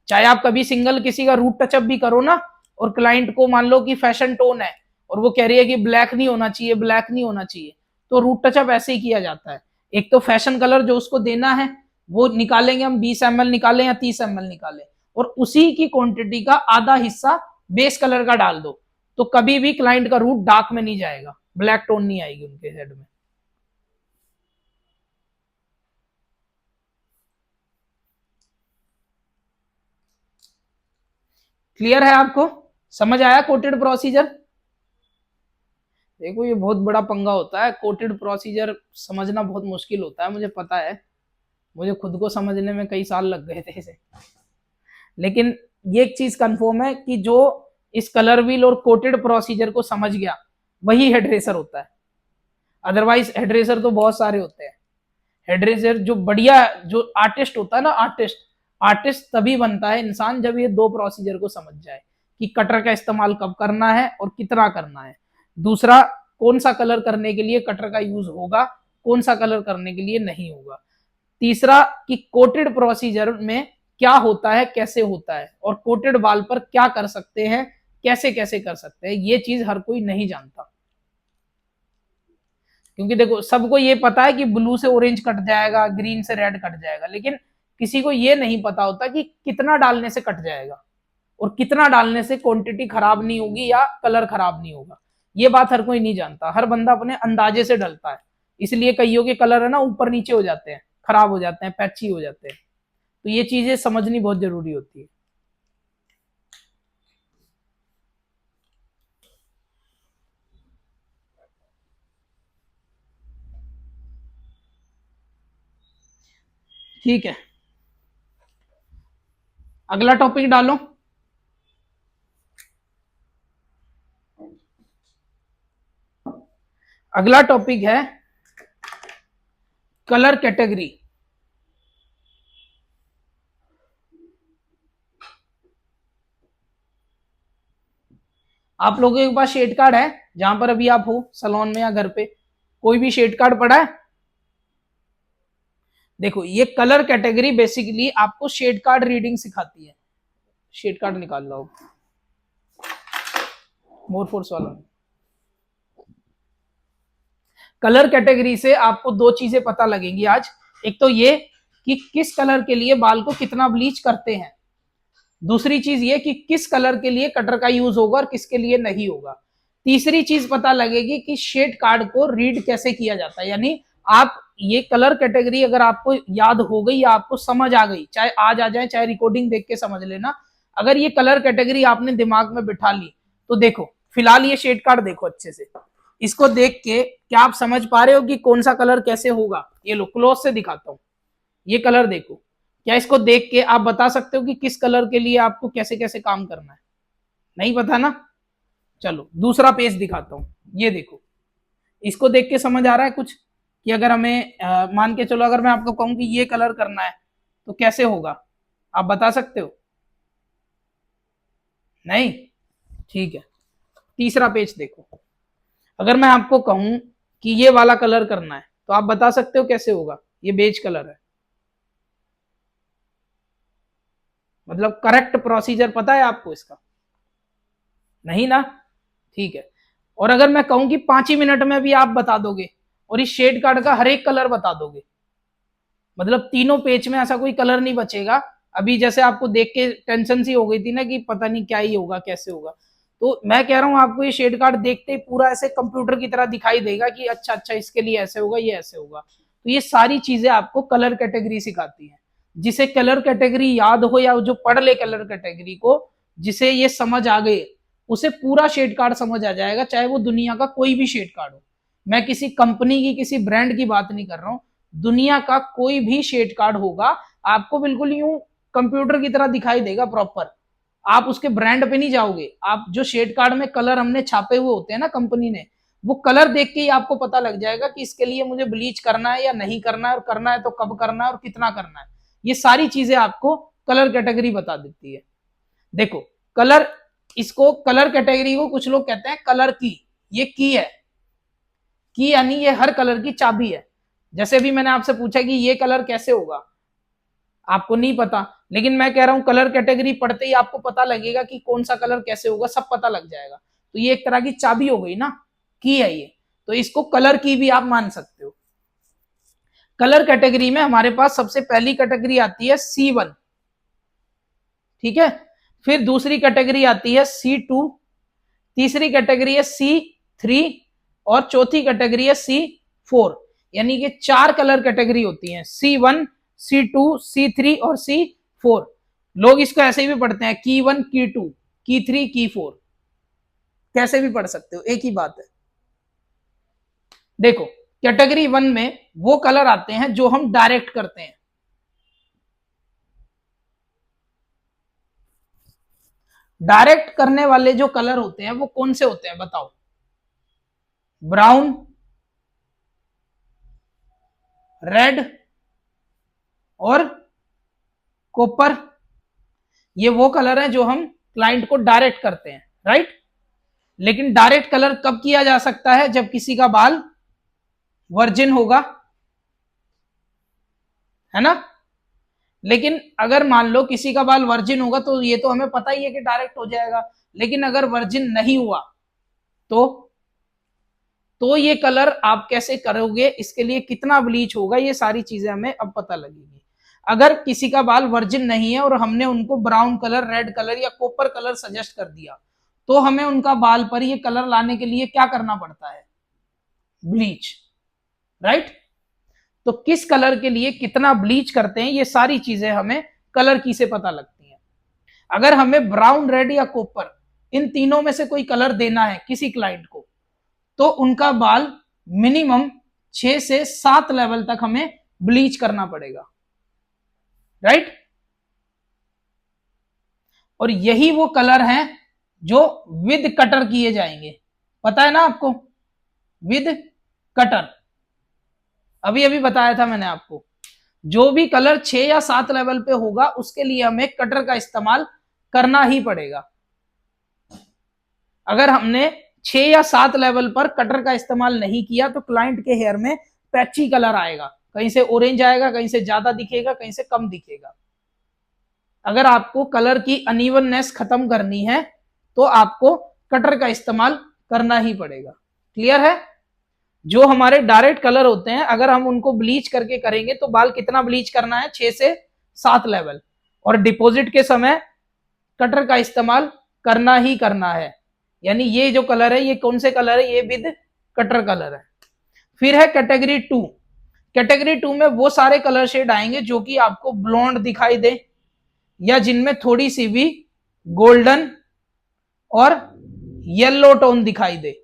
चाहे आप कभी सिंगल किसी का रूट टचअप भी करो ना, और क्लाइंट को मान लो कि फैशन टोन है और वो कह रही है कि ब्लैक नहीं होना चाहिए, ब्लैक नहीं होना चाहिए, तो रूट टचअप ऐसे ही किया जाता है। एक तो फैशन कलर जो उसको देना है वो निकालेंगे हम, 20 ml निकालें या 30 ml निकालें, और उसी की क्वांटिटी का आधा हिस्सा बेस कलर का डाल दो, तो कभी भी क्लाइंट का रूट डार्क में नहीं जाएगा, ब्लैक टोन नहीं आएगी उनके हेड में। क्लियर है आपको? समझ आया कोटेड प्रोसीजर? देखो ये बहुत बड़ा पंगा होता है, कोटेड प्रोसीजर समझना बहुत मुश्किल होता है, मुझे पता है, मुझे खुद को समझने में कई साल लग गए थे इसे। लेकिन ये एक चीज कंफर्म है कि जो इस कलर व्हील और कोटेड प्रोसीजर को समझ गया वही हेड रेसर होता है। अदरवाइज हेड रेसर तो बहुत सारे होते हैं। हेड रेसर जो बढ़िया, जो आर्टिस्ट होता है ना, आर्टिस्ट तभी बनता है इंसान जब ये दो प्रोसीजर को समझ जाए कि कटर का इस्तेमाल कब करना है और कितना करना है, दूसरा कौन सा कलर करने के लिए कटर का यूज होगा, कौन सा कलर करने के लिए नहीं होगा, तीसरा कि कोटेड प्रोसीजर में क्या होता है, कैसे होता है, और कोटेड बाल पर क्या कर सकते हैं, कैसे कैसे कर सकते हैं, ये चीज हर कोई नहीं जानता। क्योंकि देखो सबको ये पता है कि ब्लू से ऑरेंज कट जाएगा, ग्रीन से रेड कट जाएगा, लेकिन किसी को ये नहीं पता होता कि कितना डालने से कट जाएगा और कितना डालने से क्वांटिटी खराब नहीं होगी या कलर खराब नहीं होगा। ये बात हर कोई नहीं जानता, हर बंदा अपने अंदाजे से डलता है, इसलिए कईयों के कलर है ना ऊपर नीचे हो जाते हैं, खराब हो जाते हैं, पैची हो जाते हैं। तो ये चीजें समझनी बहुत जरूरी होती है। ठीक है, अगला टॉपिक डालो। अगला टॉपिक है कलर कैटेगरी। आप लोगों के पास शेड कार्ड है जहां पर अभी आप हो, सलोन में या घर पे, कोई भी शेड कार्ड पड़ा है? देखो ये कलर कैटेगरी बेसिकली आपको शेड कार्ड रीडिंग सिखाती है। शेड कार्ड निकाल लो, मोर फोर्स वाला। कलर कैटेगरी से आपको दो चीजें पता लगेंगी आज। एक तो ये कि किस कलर के लिए बाल को कितना ब्लीच करते हैं, दूसरी चीज ये कि किस कलर के लिए कटर का यूज होगा और किसके लिए नहीं होगा, तीसरी चीज पता लगेगी कि शेड कार्ड को रीड कैसे किया जाता है। यानी आप ये कलर कैटेगरी अगर आपको याद हो गई या आपको समझ आ गई, चाहे आज आ जाए चाहे रिकॉर्डिंग देख के समझ लेना, अगर ये कलर कैटेगरी आपने दिमाग में बिठा ली तो देखो फिलहाल ये शेड कार्ड देखो अच्छे से, इसको देख के क्या आप समझ पा रहे हो कि कौन सा कलर कैसे होगा? ये लो क्लोज से दिखाता हूं, ये कलर देखो, क्या इसको देख के आप बता सकते हो कि किस कलर के लिए आपको कैसे कैसे काम करना है? नहीं पता ना? चलो दूसरा पेज दिखाता हूं, ये देखो, इसको देख के समझ आ रहा है कुछ कि अगर हमें मान के चलो अगर मैं आपको कहूं कि ये कलर करना है तो कैसे होगा, आप बता सकते हो? नहीं? ठीक है, तीसरा पेज देखो, अगर मैं आपको कहूं कि ये वाला कलर करना है तो आप बता सकते हो कैसे होगा? ये बेज कलर है, मतलब करेक्ट प्रोसीजर पता है आपको इसका? नहीं ना? ठीक है, और अगर मैं कहूं कि 5 ही मिनट में भी आप बता दोगे और इस शेड कार्ड का हर एक कलर बता दोगे, मतलब तीनों पेज में ऐसा कोई कलर नहीं बचेगा। अभी जैसे आपको देख के टेंशन सी हो गई थी ना कि पता नहीं क्या ही होगा, कैसे होगा, तो मैं कह रहा हूं आपको ये शेड कार्ड देखते ही पूरा ऐसे कंप्यूटर की तरह दिखाई देगा कि अच्छा अच्छा इसके लिए ऐसे होगा, ये ऐसे होगा। तो ये सारी चीजें आपको कलर कैटेगरी सिखाती है। जिसे कलर कैटेगरी याद हो या जो पढ़ ले कलर कैटेगरी को, जिसे ये समझ आ गए, उसे पूरा शेड कार्ड समझ आ जाएगा, चाहे वो दुनिया का कोई भी शेड कार्ड हो। मैं किसी कंपनी की किसी ब्रांड की बात नहीं कर रहा हूं, दुनिया का कोई भी शेड कार्ड होगा आपको बिल्कुल यूं कंप्यूटर की तरह दिखाई देगा प्रॉपर। आप उसके ब्रांड पे नहीं जाओगे, आप जो शेड कार्ड में कलर हमने छापे हुए होते हैं ना कंपनी ने, वो कलर देख के ही आपको पता लग जाएगा कि इसके लिए मुझे ब्लीच करना है या नहीं करना है, और करना है तो कब करना है और कितना करना है। ये सारी चीजें आपको कलर कैटेगरी बता देती है। देखो कलर, इसको कलर कैटेगरी को कुछ लोग कहते हैं कलर की। ये की है, की यानी ये हर कलर की चाबी है। जैसे भी मैंने आपसे पूछा कि ये कलर कैसे होगा, आपको नहीं पता, लेकिन मैं कह रहा हूं कलर कैटेगरी पढ़ते ही आपको पता लगेगा कि कौन सा कलर कैसे होगा, सब पता लग जाएगा। तो ये एक तरह की चाबी हो गई ना, की है ये, तो इसको कलर की भी आप मान सकते हो। कलर कैटेगरी में हमारे पास सबसे पहली कैटेगरी आती है C1, ठीक है। फिर दूसरी कैटेगरी आती है C2, तीसरी कैटेगरी है C3 और चौथी कैटेगरी है C4। यानी कि 4 कलर कैटेगरी होती हैं, C1, C2, C3 और C4। लोग इसको ऐसे भी पढ़ते हैं की 1, की 2, की 3, की 4, कैसे भी पढ़ सकते हो, एक ही बात है। देखो कैटेगरी 1 में वो कलर आते हैं जो हम डायरेक्ट करते हैं। डायरेक्ट करने वाले जो कलर होते हैं वो कौन से होते हैं बताओ? ब्राउन, रेड और कॉपर। ये वो कलर है जो हम क्लाइंट को डायरेक्ट करते हैं, राइट। लेकिन डायरेक्ट कलर कब किया जा सकता है? जब किसी का बाल वर्जिन होगा, है ना। लेकिन अगर मान लो किसी का बाल वर्जिन होगा तो ये तो हमें पता ही है कि डायरेक्ट हो जाएगा। लेकिन अगर वर्जिन नहीं हुआ तो ये कलर आप कैसे करोगे, इसके लिए कितना ब्लीच होगा, ये सारी चीजें हमें अब पता लगेगी। अगर किसी का बाल वर्जिन नहीं है और हमने उनको ब्राउन कलर, रेड कलर या कॉपर कलर सजेस्ट कर दिया, तो हमें उनका बाल पर ये कलर लाने के लिए क्या करना पड़ता है? Bleach, right. तो किस कलर के लिए कितना ब्लीच करते हैं, ये सारी चीजें हमें कलर की से पता लगती हैं। अगर हमें ब्राउन, रेड या कॉपर इन तीनों में से कोई कलर देना है किसी क्लाइंट को, तो उनका बाल मिनिमम 6 से 7 लेवल तक हमें ब्लीच करना पड़ेगा, राइट। और यही वो कलर हैं जो विद कटर किए जाएंगे, पता है ना आपको, विद कटर। अभी अभी बताया था मैंने आपको, जो भी कलर 6 या 7 लेवल पे होगा उसके लिए हमें कटर का इस्तेमाल करना ही पड़ेगा। अगर हमने 6 या 7 लेवल पर कटर का इस्तेमाल नहीं किया तो क्लाइंट के हेयर में पैची कलर आएगा, कहीं से ऑरेंज आएगा, कहीं से ज्यादा दिखेगा, कहीं से कम दिखेगा। अगर आपको कलर की अनइवननेस खत्म करनी है तो आपको कटर का इस्तेमाल करना ही पड़ेगा। क्लियर है? जो हमारे डायरेक्ट कलर होते हैं अगर हम उनको ब्लीच करके करेंगे तो बाल कितना ब्लीच करना है? 6 से 7 लेवल। और डिपॉजिट के समय कटर का इस्तेमाल करना ही करना है। यानी ये जो कलर है ये कौन से कलर है? ये विद कटर कलर है। फिर है कैटेगरी 2। कैटेगरी 2 में वो सारे कलर शेड आएंगे जो कि आपको ब्लॉन्ड दिखाई दे या जिनमें थोड़ी सी भी गोल्डन और येलो टोन दिखाई दे।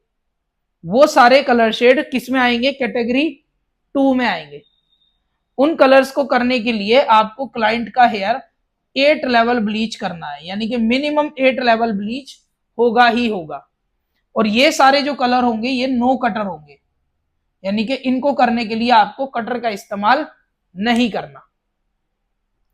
वो सारे कलर शेड किस में आएंगे? कैटेगरी 2 में आएंगे। उन कलर्स को करने के लिए आपको क्लाइंट का हेयर 8 लेवल ब्लीच करना है, यानी कि मिनिमम 8 लेवल ब्लीच होगा ही होगा। और ये सारे जो कलर होंगे ये नो कटर होंगे, यानी कि इनको करने के लिए आपको कटर का इस्तेमाल नहीं करना।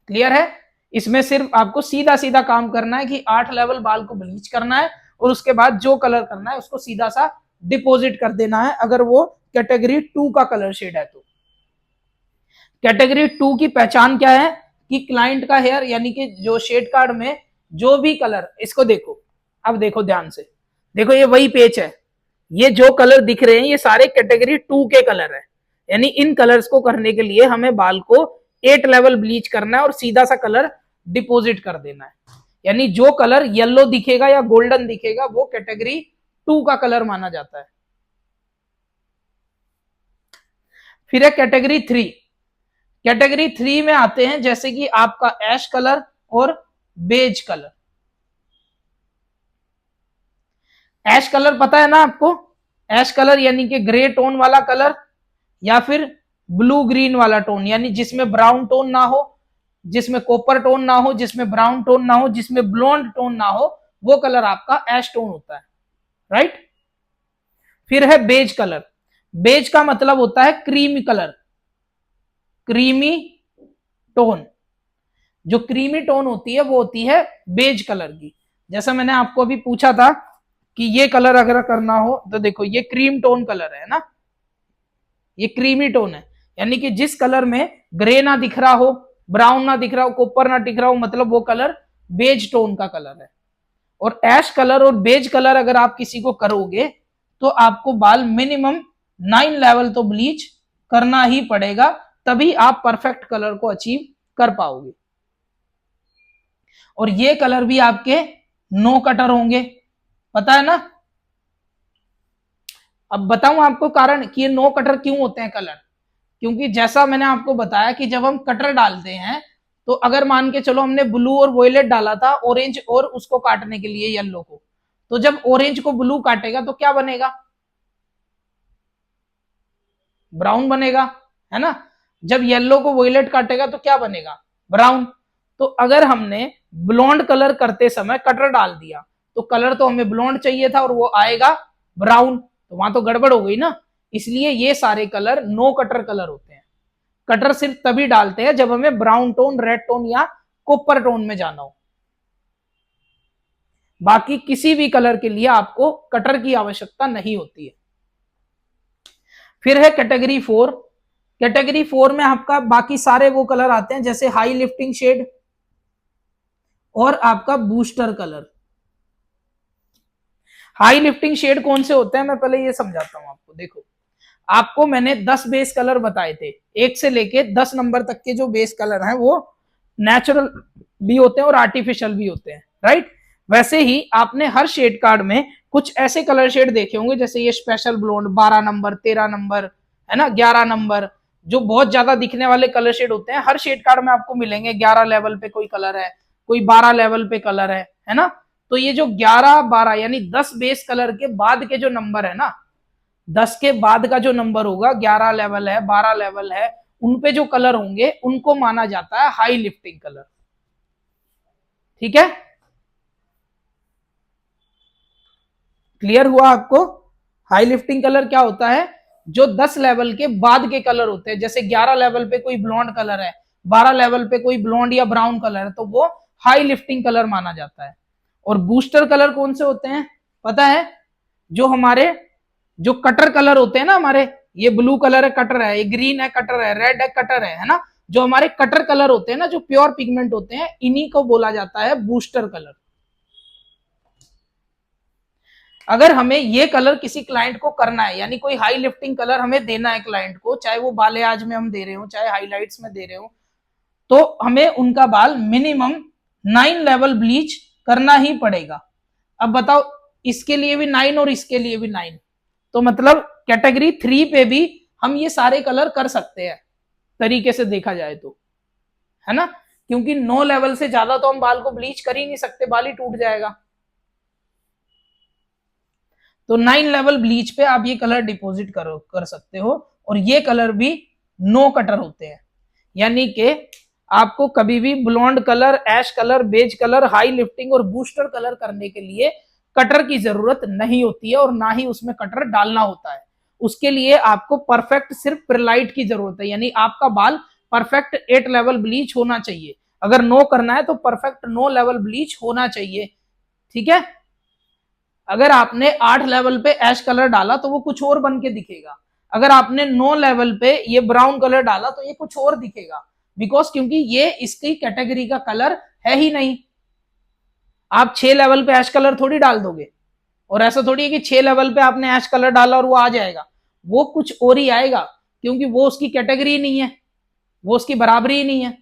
क्लियर है? इसमें सिर्फ आपको सीधा सीधा काम करना है कि 8 लेवल बाल को ब्लीच करना है और उसके बाद जो कलर करना है उसको सीधा सा डिपॉजिट कर देना है, अगर वो कैटेगरी 2 का कलर शेड है तो। कैटेगरी 2 की पहचान क्या है? कि क्लाइंट का हेयर यानी कि जो शेड कार्ड में जो भी कलर, इसको देखो, अब देखो ध्यान से, देखो ये वही पेज है, ये जो कलर दिख रहे हैं ये सारे कैटेगरी 2 के कलर है। यानी इन कलर्स को करने के लिए हमें बाल को 8 लेवल ब्लीच करना है और सीधा सा कलर डिपॉजिट कर देना है। यानी जो कलर येलो दिखेगा या गोल्डन दिखेगा वो कैटेगरी 2 का कलर माना जाता है। फिर है कैटेगरी 3। कैटेगरी 3 में आते हैं जैसे कि आपका ऐश कलर और बेज कलर। ऐश कलर पता है ना आपको? ऐश कलर यानी कि ग्रे टोन वाला कलर या फिर ब्लू ग्रीन वाला टोन, यानी जिसमें ब्राउन टोन ना हो, जिसमें कॉपर टोन ना हो, जिसमें ब्राउन टोन ना हो, जिसमें ब्लॉन्ड टोन ना हो, वो कलर आपका ऐश टोन होता है, राइट। फिर है बेज कलर। बेज का मतलब होता है क्रीमी कलर, क्रीमी टोन। जो क्रीमी टोन होती है वो होती है बेज कलर की। जैसा मैंने आपको अभी पूछा था कि ये कलर अगर करना हो तो देखो ये क्रीम टोन कलर है ना, ये क्रीमी टोन है, यानी कि जिस कलर में ग्रे ना दिख रहा हो, ब्राउन ना दिख रहा हो, कॉपर ना दिख रहा हो, मतलब वो कलर बेज टोन का कलर है। और ऐश कलर और बेज कलर अगर आप किसी को करोगे तो आपको बाल मिनिमम 9 लेवल तो ब्लीच करना ही पड़ेगा, तभी आप परफेक्ट कलर को अचीव कर पाओगे। और ये कलर भी आपके नो कटर होंगे, पता है ना। अब बताऊं आपको कारण कि ये नो कटर क्यों होते हैं कलर। क्योंकि जैसा मैंने आपको बताया कि जब हम कटर डालते हैं तो अगर मान के चलो हमने ब्लू और वॉयलेट डाला था, ऑरेंज और उसको काटने के लिए येलो को, तो जब ऑरेंज को ब्लू काटेगा तो क्या बनेगा, ब्राउन बनेगा, है ना। जब येलो को वॉयलेट काटेगा तो क्या बनेगा, ब्राउन। तो अगर हमने ब्लॉन्ड कलर करते समय कटर डाल दिया तो कलर तो हमें ब्लॉन्ड चाहिए था और वो आएगा ब्राउन, तो वहां तो गड़बड़ हो गई ना। इसलिए ये सारे कलर नो कटर कलर होते हैं। कटर सिर्फ तभी डालते हैं जब हमें ब्राउन टोन, रेड टोन या कॉपर टोन में जाना हो। बाकी किसी भी कलर के लिए आपको कटर की आवश्यकता नहीं होती है। फिर है कैटेगरी 4। कैटेगरी 4 में आपका बाकी सारे वो कलर आते हैं जैसे हाई लिफ्टिंग शेड और आपका booster colour. High lifting shade कौन से होते हैं मैं पहले ये समझाता हूं आपको। देखो आपको मैंने 10 बेस कलर बताए थे, 1 से लेके 10 नंबर तक के जो बेस कलर हैं वो नेचुरल भी होते हैं और आर्टिफिशियल भी होते हैं, राइट। वैसे ही आपने हर शेड कार्ड में कुछ ऐसे कलर शेड देखे होंगे जैसे ये स्पेशल ब्लोंड 12 नंबर, 13 नंबर, है ना, 11 नंबर, जो बहुत ज्यादा दिखने वाले कलर शेड होते हैं। हर शेड कार्ड में आपको मिलेंगे 11 लेवल पे कोई कलर है, कोई 12 लेवल पे कलर है ना। तो ये जो 11 12 यानी 10 बेस कलर के बाद के जो नंबर है ना, 10 के बाद का जो नंबर होगा, 11 लेवल है, 12 लेवल है, उन पे जो कलर होंगे उनको माना जाता है हाई लिफ्टिंग कलर। ठीक है, क्लियर हुआ आपको। हाई लिफ्टिंग कलर क्या होता है, जो 10 लेवल के बाद के कलर होते हैं। जैसे 11 लेवल पे कोई ब्लॉन्ड कलर है, 12 लेवल पे कोई ब्लॉन्ड या ब्राउन कलर है, तो वो हाई लिफ्टिंग कलर माना जाता है। और बूस्टर कलर कौन से होते हैं पता है, जो हमारे जो कटर कलर होते हैं ना हमारे, ये ब्लू कलर है कटर है, ये ग्रीन है कटर है, रेड है कटर है ना। जो हमारे कटर कलर होते हैं ना, जो प्योर पिगमेंट होते हैं, इन्हीं को बोला जाता है बूस्टर कलर। अगर हमें ये कलर किसी क्लाइंट को करना है, यानी कोई हाई लिफ्टिंग कलर हमें देना है क्लाइंट को, चाहे वो बालेआज में हम दे रहे हो, चाहे हाईलाइट्स में दे रहे हो, तो हमें उनका बाल मिनिमम 9 लेवल ब्लीच करना ही पड़ेगा। अब बताओ, इसके लिए भी 9 और इसके लिए भी 9, तो मतलब कैटेगरी 3 पे भी हम ये सारे कलर कर सकते हैं तरीके से देखा जाए तो, है ना। क्योंकि 9 लेवल से ज्यादा तो हम बाल को ब्लीच कर ही नहीं सकते, बाल ही टूट जाएगा। तो 9 लेवल ब्लीच पे आप ये कलर डिपॉजिट कर सकते हो। और ये कलर भी नो कटर होते हैं, यानी कि आपको कभी भी blonde colour, ash colour, beige colour, high lifting और बूस्टर कलर करने के लिए कटर की जरूरत नहीं होती है और ना ही उसमें कटर डालना होता है। उसके लिए आपको परफेक्ट सिर्फ परलाइट की जरूरत है, यानी आपका बाल परफेक्ट 8 लेवल ब्लीच होना चाहिए। अगर नो करना है तो परफेक्ट 9 लेवल ब्लीच होना चाहिए, ठीक है। अगर आपने 8 लेवल पे ऐश कलर डाला तो वो कुछ और बन के दिखेगा। अगर आपने 9 लेवल पे ये ब्राउन कलर डाला तो ये कुछ और दिखेगा, बिकॉज क्योंकि ये इसकी कैटेगरी का कलर है ही नहीं। आप 6 लेवल पे ऐश कलर थोड़ी डाल दोगे, और ऐसा थोड़ी है कि 6 लेवल पे आपने ऐश कलर डाला और वो आ जाएगा, वो कुछ और ही आएगा, क्योंकि वो उसकी कैटेगरी नहीं है, वो उसकी बराबरी ही नहीं है।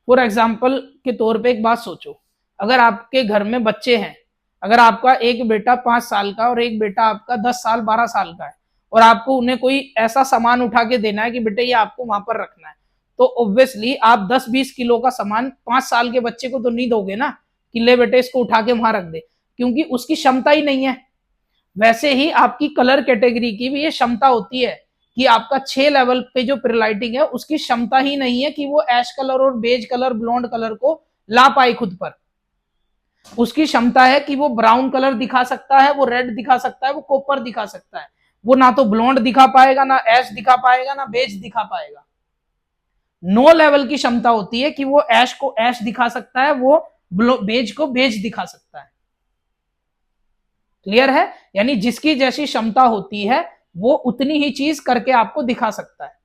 फॉर एग्जाम्पल के तौर पे एक बात सोचो, अगर आपके घर में बच्चे हैं, अगर आपका एक बेटा 5 साल का और एक बेटा आपका 10 साल 12 साल का है, और आपको उन्हें कोई ऐसा सामान उठा के देना है कि बेटे ये आपको वहां पर रखना है, तो ऑब्वियसली आप 10-20 किलो का सामान 5 साल के बच्चे को तो नहीं दोगे ना कि ले बेटे इसको उठा के वहां रख दे, क्योंकि उसकी क्षमता ही नहीं है। वैसे ही आपकी कलर कैटेगरी की भी ये क्षमता होती है कि आपका 6 लेवल पे जो प्रिलाइटिंग है उसकी क्षमता ही नहीं है कि वो ऐश कलर और बेज कलर, ब्लॉन्ड कलर को ला पाए खुद पर। उसकी क्षमता है कि वो ब्राउन कलर दिखा सकता है, वो रेड दिखा सकता है, वो कॉपर दिखा सकता है। वो ना तो ब्लॉन्ड दिखा पाएगा, ना ऐश दिखा पाएगा, ना बेज दिखा पाएगा। नो लेवल की क्षमता होती है कि वो ऐश को ऐश दिखा सकता है, वो बेज को बेज दिखा सकता है। क्लियर है? यानी जिसकी जैसी क्षमता होती है वो उतनी ही चीज करके आपको दिखा सकता है।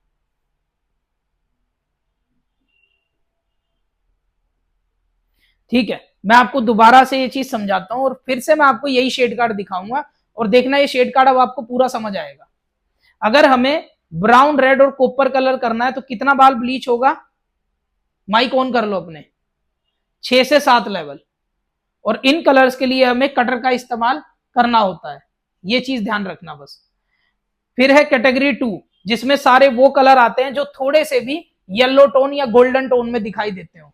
ठीक है, मैं आपको दोबारा से ये चीज समझाता हूं और फिर से मैं आपको यही शेड कार्ड दिखाऊंगा और देखना ये शेड कार्ड अब आपको पूरा समझ आएगा। अगर हमें ब्राउन, रेड और कॉपर कलर करना है तो कितना बाल ब्लीच होगा? माइक ऑन कर लो अपने। 6 से 7 लेवल। और इन कलर्स के लिए हमें कटर का इस्तेमाल करना होता है, ये चीज ध्यान रखना बस। फिर है कैटेगरी 2, जिसमें सारे वो कलर आते हैं जो थोड़े से भी येलो टोन या गोल्डन टोन में दिखाई देते हो।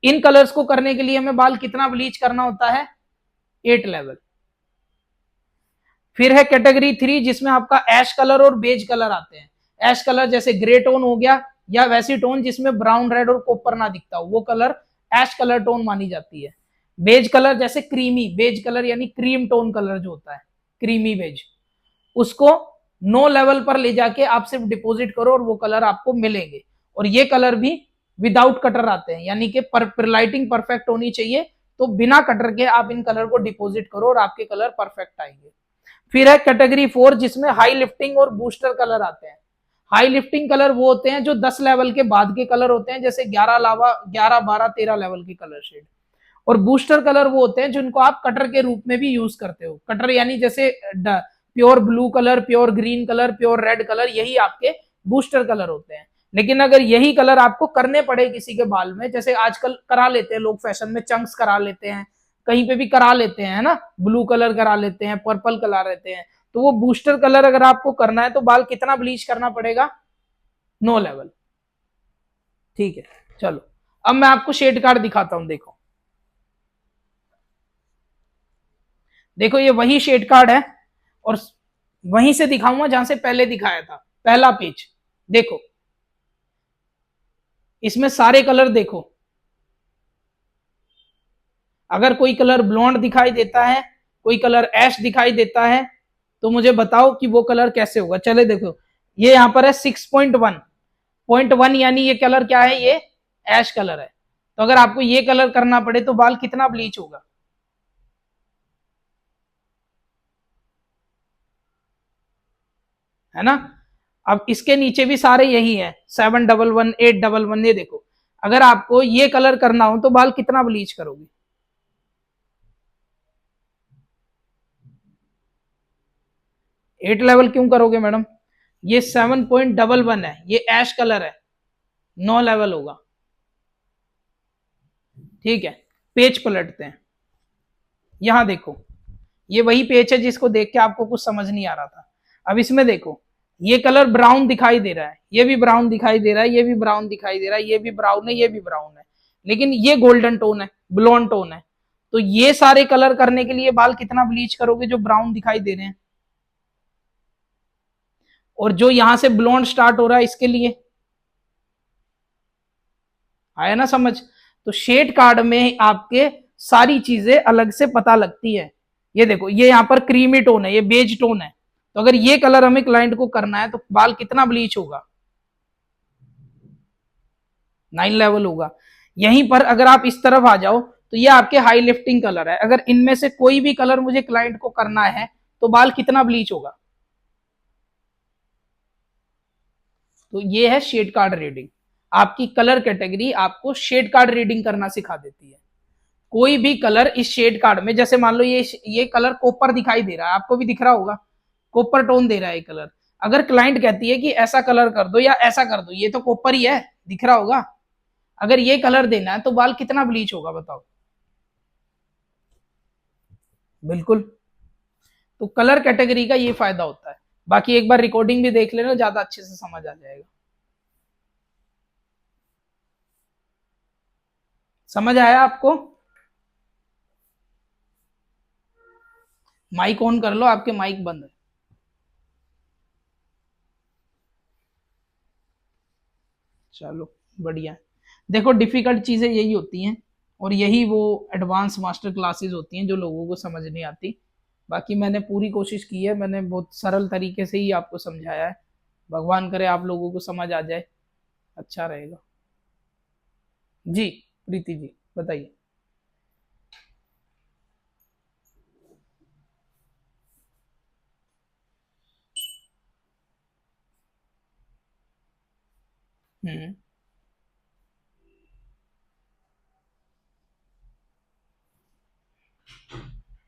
इन कलर्स को करने के लिए हमें बाल कितना ब्लीच करना होता है? 8 लेवल। फिर है कैटेगरी 3, जिसमें आपका ऐश कलर और बेज कलर आते हैं। ऐश कलर जैसे ग्रे टोन हो गया, या वैसी टोन जिसमें ब्राउन, रेड और कॉपर ना दिखता हो, वो कलर ऐश कलर टोन मानी जाती है। बेज कलर जैसे क्रीमी बेज कलर, यानी क्रीम टोन कलर जो होता है, क्रीमी बेज, उसको नो लेवल पर ले जाके आप सिर्फ डिपॉजिट करो और वो कलर आपको मिलेंगे। और ये कलर भी विदाउट कटर आते हैं, यानी कि लाइटिंग परफेक्ट होनी चाहिए, तो बिना कटर के आप इन कलर को डिपॉजिट करो और आपके कलर परफेक्ट आएंगे। फिर है कैटेगरी 4, जिसमें हाई लिफ्टिंग और बूस्टर कलर आते हैं। हाई लिफ्टिंग कलर वो होते हैं जो 10 लेवल के बाद के कलर होते हैं, जैसे 11 लावा 11 12 13 लेवल के कलर शेड। और बूस्टर कलर वो होते हैं जिनको आप कटर के रूप में भी यूज करते हो। कटर यानी जैसे pure blue colour, pure green colour, pure red colour, यही आपके बूस्टर कलर होते हैं। लेकिन अगर यही कलर आपको करने पड़े किसी के बाल में, जैसे आजकल करा लेते हैं लोग फैशन में, चंक्स करा लेते हैं, कहीं पे भी करा लेते हैं, है ना, ब्लू कलर करा लेते हैं, पर्पल करा लेते हैं, तो वो बूस्टर कलर अगर आपको करना है तो बाल कितना ब्लीच करना पड़ेगा? No level. ठीक है, चलो अब मैं आपको शेड कार्ड दिखाता हूं। देखो देखो ये वही शेड कार्ड है और वहीं से दिखाऊंगा जहां से पहले दिखाया था, पहला पेज। देखो इसमें सारे कलर देखो। अगर कोई कलर ब्लॉन्ड दिखाई देता है, कोई कलर ऐश दिखाई देता है, तो मुझे बताओ कि वो कलर कैसे होगा। चले देखो, ये यहां पर है 6.1, 0.1 यानी ये कलर क्या है? ये ऐश कलर है। तो अगर आपको ये कलर करना पड़े तो बाल कितना ब्लीच होगा? है ना? अब इसके नीचे भी सारे यही है, 711 811। ये देखो, अगर आपको ये कलर करना हो तो बाल कितना ब्लीच करोगे? 8 लेवल क्यों करोगे मैडम? ये 7.11 है, ये ऐश कलर है, 9 लेवल होगा। ठीक है, पेज पलटते हैं। यहां देखो, ये वही पेज है जिसको देख के आपको कुछ समझ नहीं आ रहा था। अब इसमें देखो, ये कलर ब्राउन दिखाई दे रहा है, ये भी ब्राउन दिखाई दे रहा है, ये भी ब्राउन दिखाई दे रहा है, ये भी ब्राउन है, ये भी ब्राउन है, लेकिन ये गोल्डन टोन है, ब्लॉन्ड टोन है। तो ये सारे कलर करने के लिए बाल कितना ब्लीच करोगे जो ब्राउन दिखाई दे रहे हैं? और जो यहां से ब्लॉन्ड स्टार्ट हो रहा है इसके लिए? आया ना समझ? तो शेड कार्ड में आपके सारी चीजें अलग से पता लगती है। ये देखो, ये यहाँ पर क्रीमी टोन है, ये बेज टोन है, तो अगर ये कलर हमें क्लाइंट को करना है तो बाल कितना ब्लीच होगा? 9 लेवल होगा। यहीं पर अगर आप इस तरफ आ जाओ तो ये आपके हाई लिफ्टिंग कलर है। अगर इनमें से कोई भी कलर मुझे क्लाइंट को करना है तो बाल कितना ब्लीच होगा? तो ये है शेड कार्ड रीडिंग। आपकी कलर कैटेगरी आपको शेड कार्ड रीडिंग करना सिखा देती है। कोई भी कलर इस शेड कार्ड में, जैसे मान लो ये कलर कॉपर दिखाई दे रहा है, आपको भी दिख रहा होगा, कॉपर टोन दे रहा है ये कलर। अगर क्लाइंट कहती है कि ऐसा कलर कर दो या ऐसा कर दो, ये तो कॉपर ही है, दिख रहा होगा। अगर ये कलर देना है तो बाल कितना ब्लीच होगा बताओ? बिल्कुल। तो कलर कैटेगरी का ये फायदा होता है। बाकी एक बार रिकॉर्डिंग भी देख लेना, ज्यादा अच्छे से समझ आ जाएगा। समझ आया आपको? माइक ऑन कर लो, आपके माइक बंद है। चलो बढ़िया। देखो डिफिकल्ट चीजें यही होती हैं और यही वो एडवांस मास्टर क्लासेस होती हैं जो लोगों को समझ नहीं आती। बाकी मैंने पूरी कोशिश की है, मैंने बहुत सरल तरीके से ही आपको समझाया है। भगवान करे आप लोगों को समझ आ जाए, अच्छा रहेगा। जी प्रीति जी बताइए। हम्म।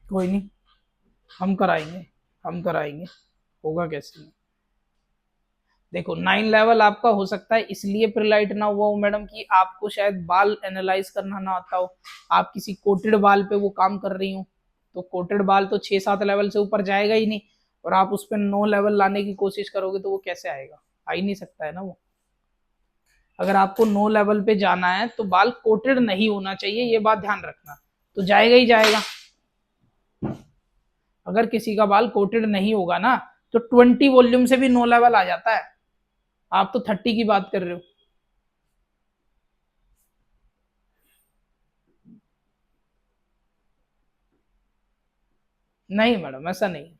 कोई नहीं, हम कराएंगे, हम कराएंगे, होगा कैसे नहीं। देखो 9 लेवल आपका हो सकता है इसलिए प्रिलाइट ना हुआ हो मैडम कि आपको शायद बाल एनालाइज करना ना आता हो, आप किसी कोटेड बाल पे वो काम कर रही हो। तो कोटेड बाल तो 6-7 लेवल से ऊपर जाएगा ही नहीं, और आप उस पर 9 लेवल लाने की कोशिश करोगे तो वो कैसे आएगा, आ ही नहीं सकता है ना वो। अगर आपको 9 लेवल पे जाना है तो बाल कोटेड नहीं होना चाहिए, ये बात ध्यान रखना, तो जाएगा ही जाएगा। अगर किसी का बाल कोटेड नहीं होगा ना तो 20 वॉल्यूम से भी 9 लेवल आ जाता है, आप तो 30 की बात कर रहे हो। नहीं मैडम ऐसा नहीं।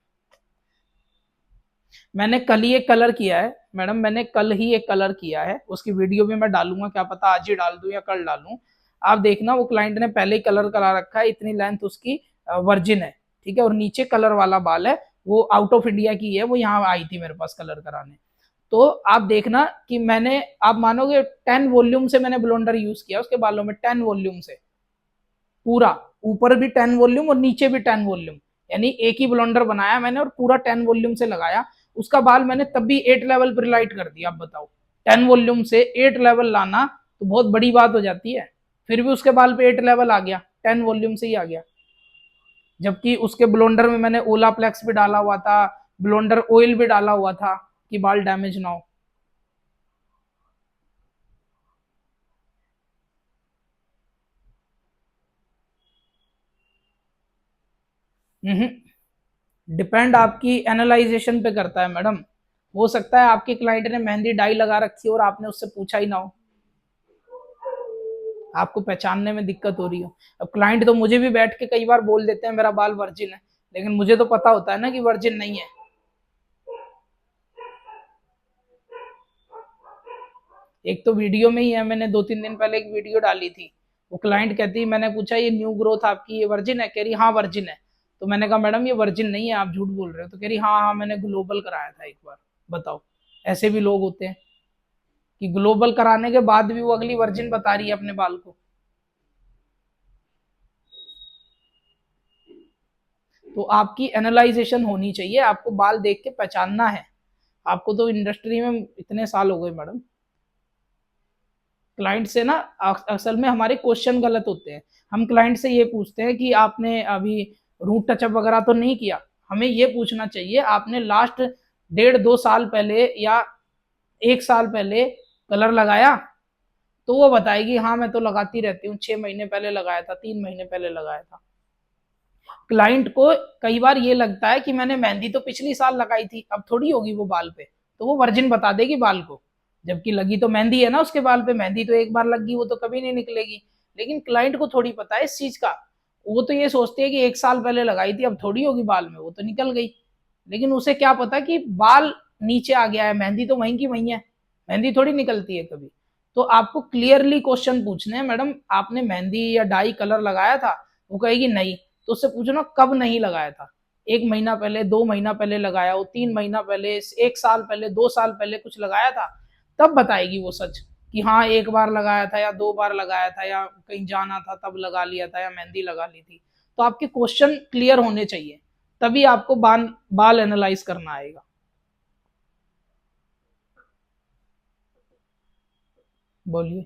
मैंने कल ही एक कलर किया है मैडम, मैंने कल ही एक कलर किया है, उसकी वीडियो भी मैं डालूंगा, क्या पता आज ही डाल दूं या कल डालूं। आप देखना वो क्लाइंट ने पहले ही कलर करा रखा है, इतनी लेंथ उसकी वर्जिन है, ठीक है, और नीचे कलर वाला बाल है, वो आउट ऑफ इंडिया की है, वो यहाँ आई थी मेरे पास कलर कराने। तो आप देखना कि मैंने, आप मानोगे 10 वॉल्यूम से मैंने ब्लोंडर यूज किया उसके बालों में, 10 वॉल्यूम से पूरा, ऊपर भी 10 वॉल्यूम और नीचे भी 10 वॉल्यूम, यानी एक ही ब्लोंडर बनाया मैंने और पूरा 10 वॉल्यूम से लगाया उसका बाल मैंने, तब भी 8 लेवल पर लाइट कर दिया। आप बताओ 10 वॉल्यूम से 8 लेवल लाना तो बहुत बड़ी बात हो जाती है, फिर भी उसके बाल पे 8 लेवल आ गया, 10 वॉल्यूम से ही आ गया। जबकि उसके ब्लोंडर में मैंने ओलाप्लेक्स भी डाला हुआ था, ब्लोंडर ऑयल भी डाला हुआ था कि बाल डैमेज ना हो। डिपेंड आपकी एनालाइजेशन पे करता है मैडम, हो सकता है आपके क्लाइंट ने मेहंदी डाई लगा रखी हो और आपने उससे पूछा ही ना हो, आपको पहचानने में दिक्कत हो रही हो। अब क्लाइंट तो मुझे भी बैठ के कई बार बोल देते हैं मेरा बाल वर्जिन है, लेकिन मुझे तो पता होता है ना कि वर्जिन नहीं है। एक तो वीडियो में ही है, मैंने 2-3 दिन पहले एक वीडियो डाली थी, वो क्लाइंट कहती है, मैंने पूछा ये न्यू ग्रोथ आपकी ये वर्जिन है, कह रही हाँ वर्जिन है। तो मैंने कहा मैडम ये वर्जिन नहीं है, आप झूठ बोल रहे हो। तो कह रही हाँ हाँ मैंने ग्लोबल कराया था एक बार। बताओ, ऐसे भी लोग होते हैं कि ग्लोबल कराने के बाद भी वो अगली वर्जिन बता रही है अपने बाल को। तो आपकी एनालाइजेशन होनी चाहिए, आपको बाल देख के पहचानना है। आपको तो इंडस्ट्री में इतने साल हो गए मैडम, क्लाइंट से ना असल में हमारे क्वेश्चन गलत होते हैं। हम क्लाइंट से ये पूछते हैं कि आपने अभी रूट टचअप वगैरह तो नहीं किया, हमें ये पूछना चाहिए आपने लास्ट 1.5-2 साल पहले या 1 साल पहले कलर लगाया, तो वो बताएगी हाँ मैं तो लगाती रहती हूँ, 6 महीने पहले लगाया था, 3 महीने पहले लगाया था। क्लाइंट को कई बार ये लगता है कि मैंने मेहंदी तो पिछली साल लगाई थी, अब थोड़ी होगी वो बाल पे, तो वो वर्जिन बता देगी बाल को, जबकि लगी तो मेहंदी है ना उसके बाल पे, मेहंदी तो एक बार लगी वो तो कभी नहीं निकलेगी। लेकिन क्लाइंट को थोड़ी पता है इस चीज का, वो तो ये सोचती है कि 1 साल पहले लगाई थी अब थोड़ी होगी बाल में, वो तो निकल गई। लेकिन उसे क्या पता कि बाल नीचे आ गया है, मेहंदी तो वहीं की वहीं है, मेहंदी थोड़ी निकलती है कभी। तो आपको क्लियरली क्वेश्चन पूछने हैं, मैडम आपने मेहंदी या डाई कलर लगाया था, वो कहेगी नहीं, तो उससे पूछो ना कब नहीं लगाया था, 1 महीना पहले, 2 महीना पहले लगाया हो, 3 महीना पहले, 1 साल पहले, 2 साल पहले कुछ लगाया था, तब बताएगी वो सच कि हाँ एक बार लगाया था या 2 बार लगाया था या कहीं जाना था तब लगा लिया था या मेहंदी लगा ली थी। तो आपके क्वेश्चन क्लियर होने चाहिए, तभी आपको बाल एनालाइज करना आएगा। बोलिए।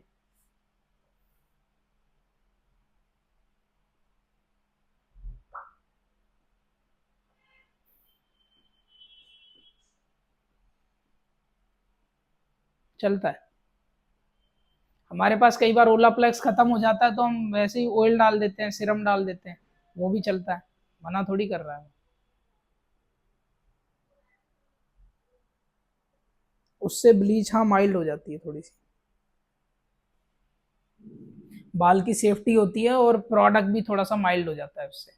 चलता है, हमारे पास कई बार ओलाप्लेक्स खत्म हो जाता है तो हम वैसे ही ऑयल डाल देते हैं, सिरम डाल देते हैं, वो भी चलता है, मना थोड़ी कर रहा है। उससे ब्लीच हाँ माइल्ड हो जाती है थोड़ी सी। बाल की सेफ्टी होती है और प्रोडक्ट भी थोड़ा सा माइल्ड हो जाता है उससे।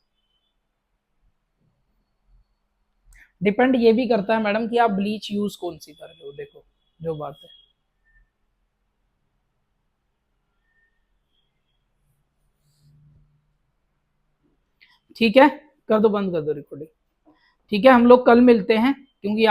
डिपेंड ये भी करता है मैडम कि आप ब्लीच यूज कौन सी कर रहे हो, देखो जो बात है। ठीक है, कर दो, बंद कर दो रिकॉर्डिंग। ठीक है, हम लोग कल मिलते हैं, क्योंकि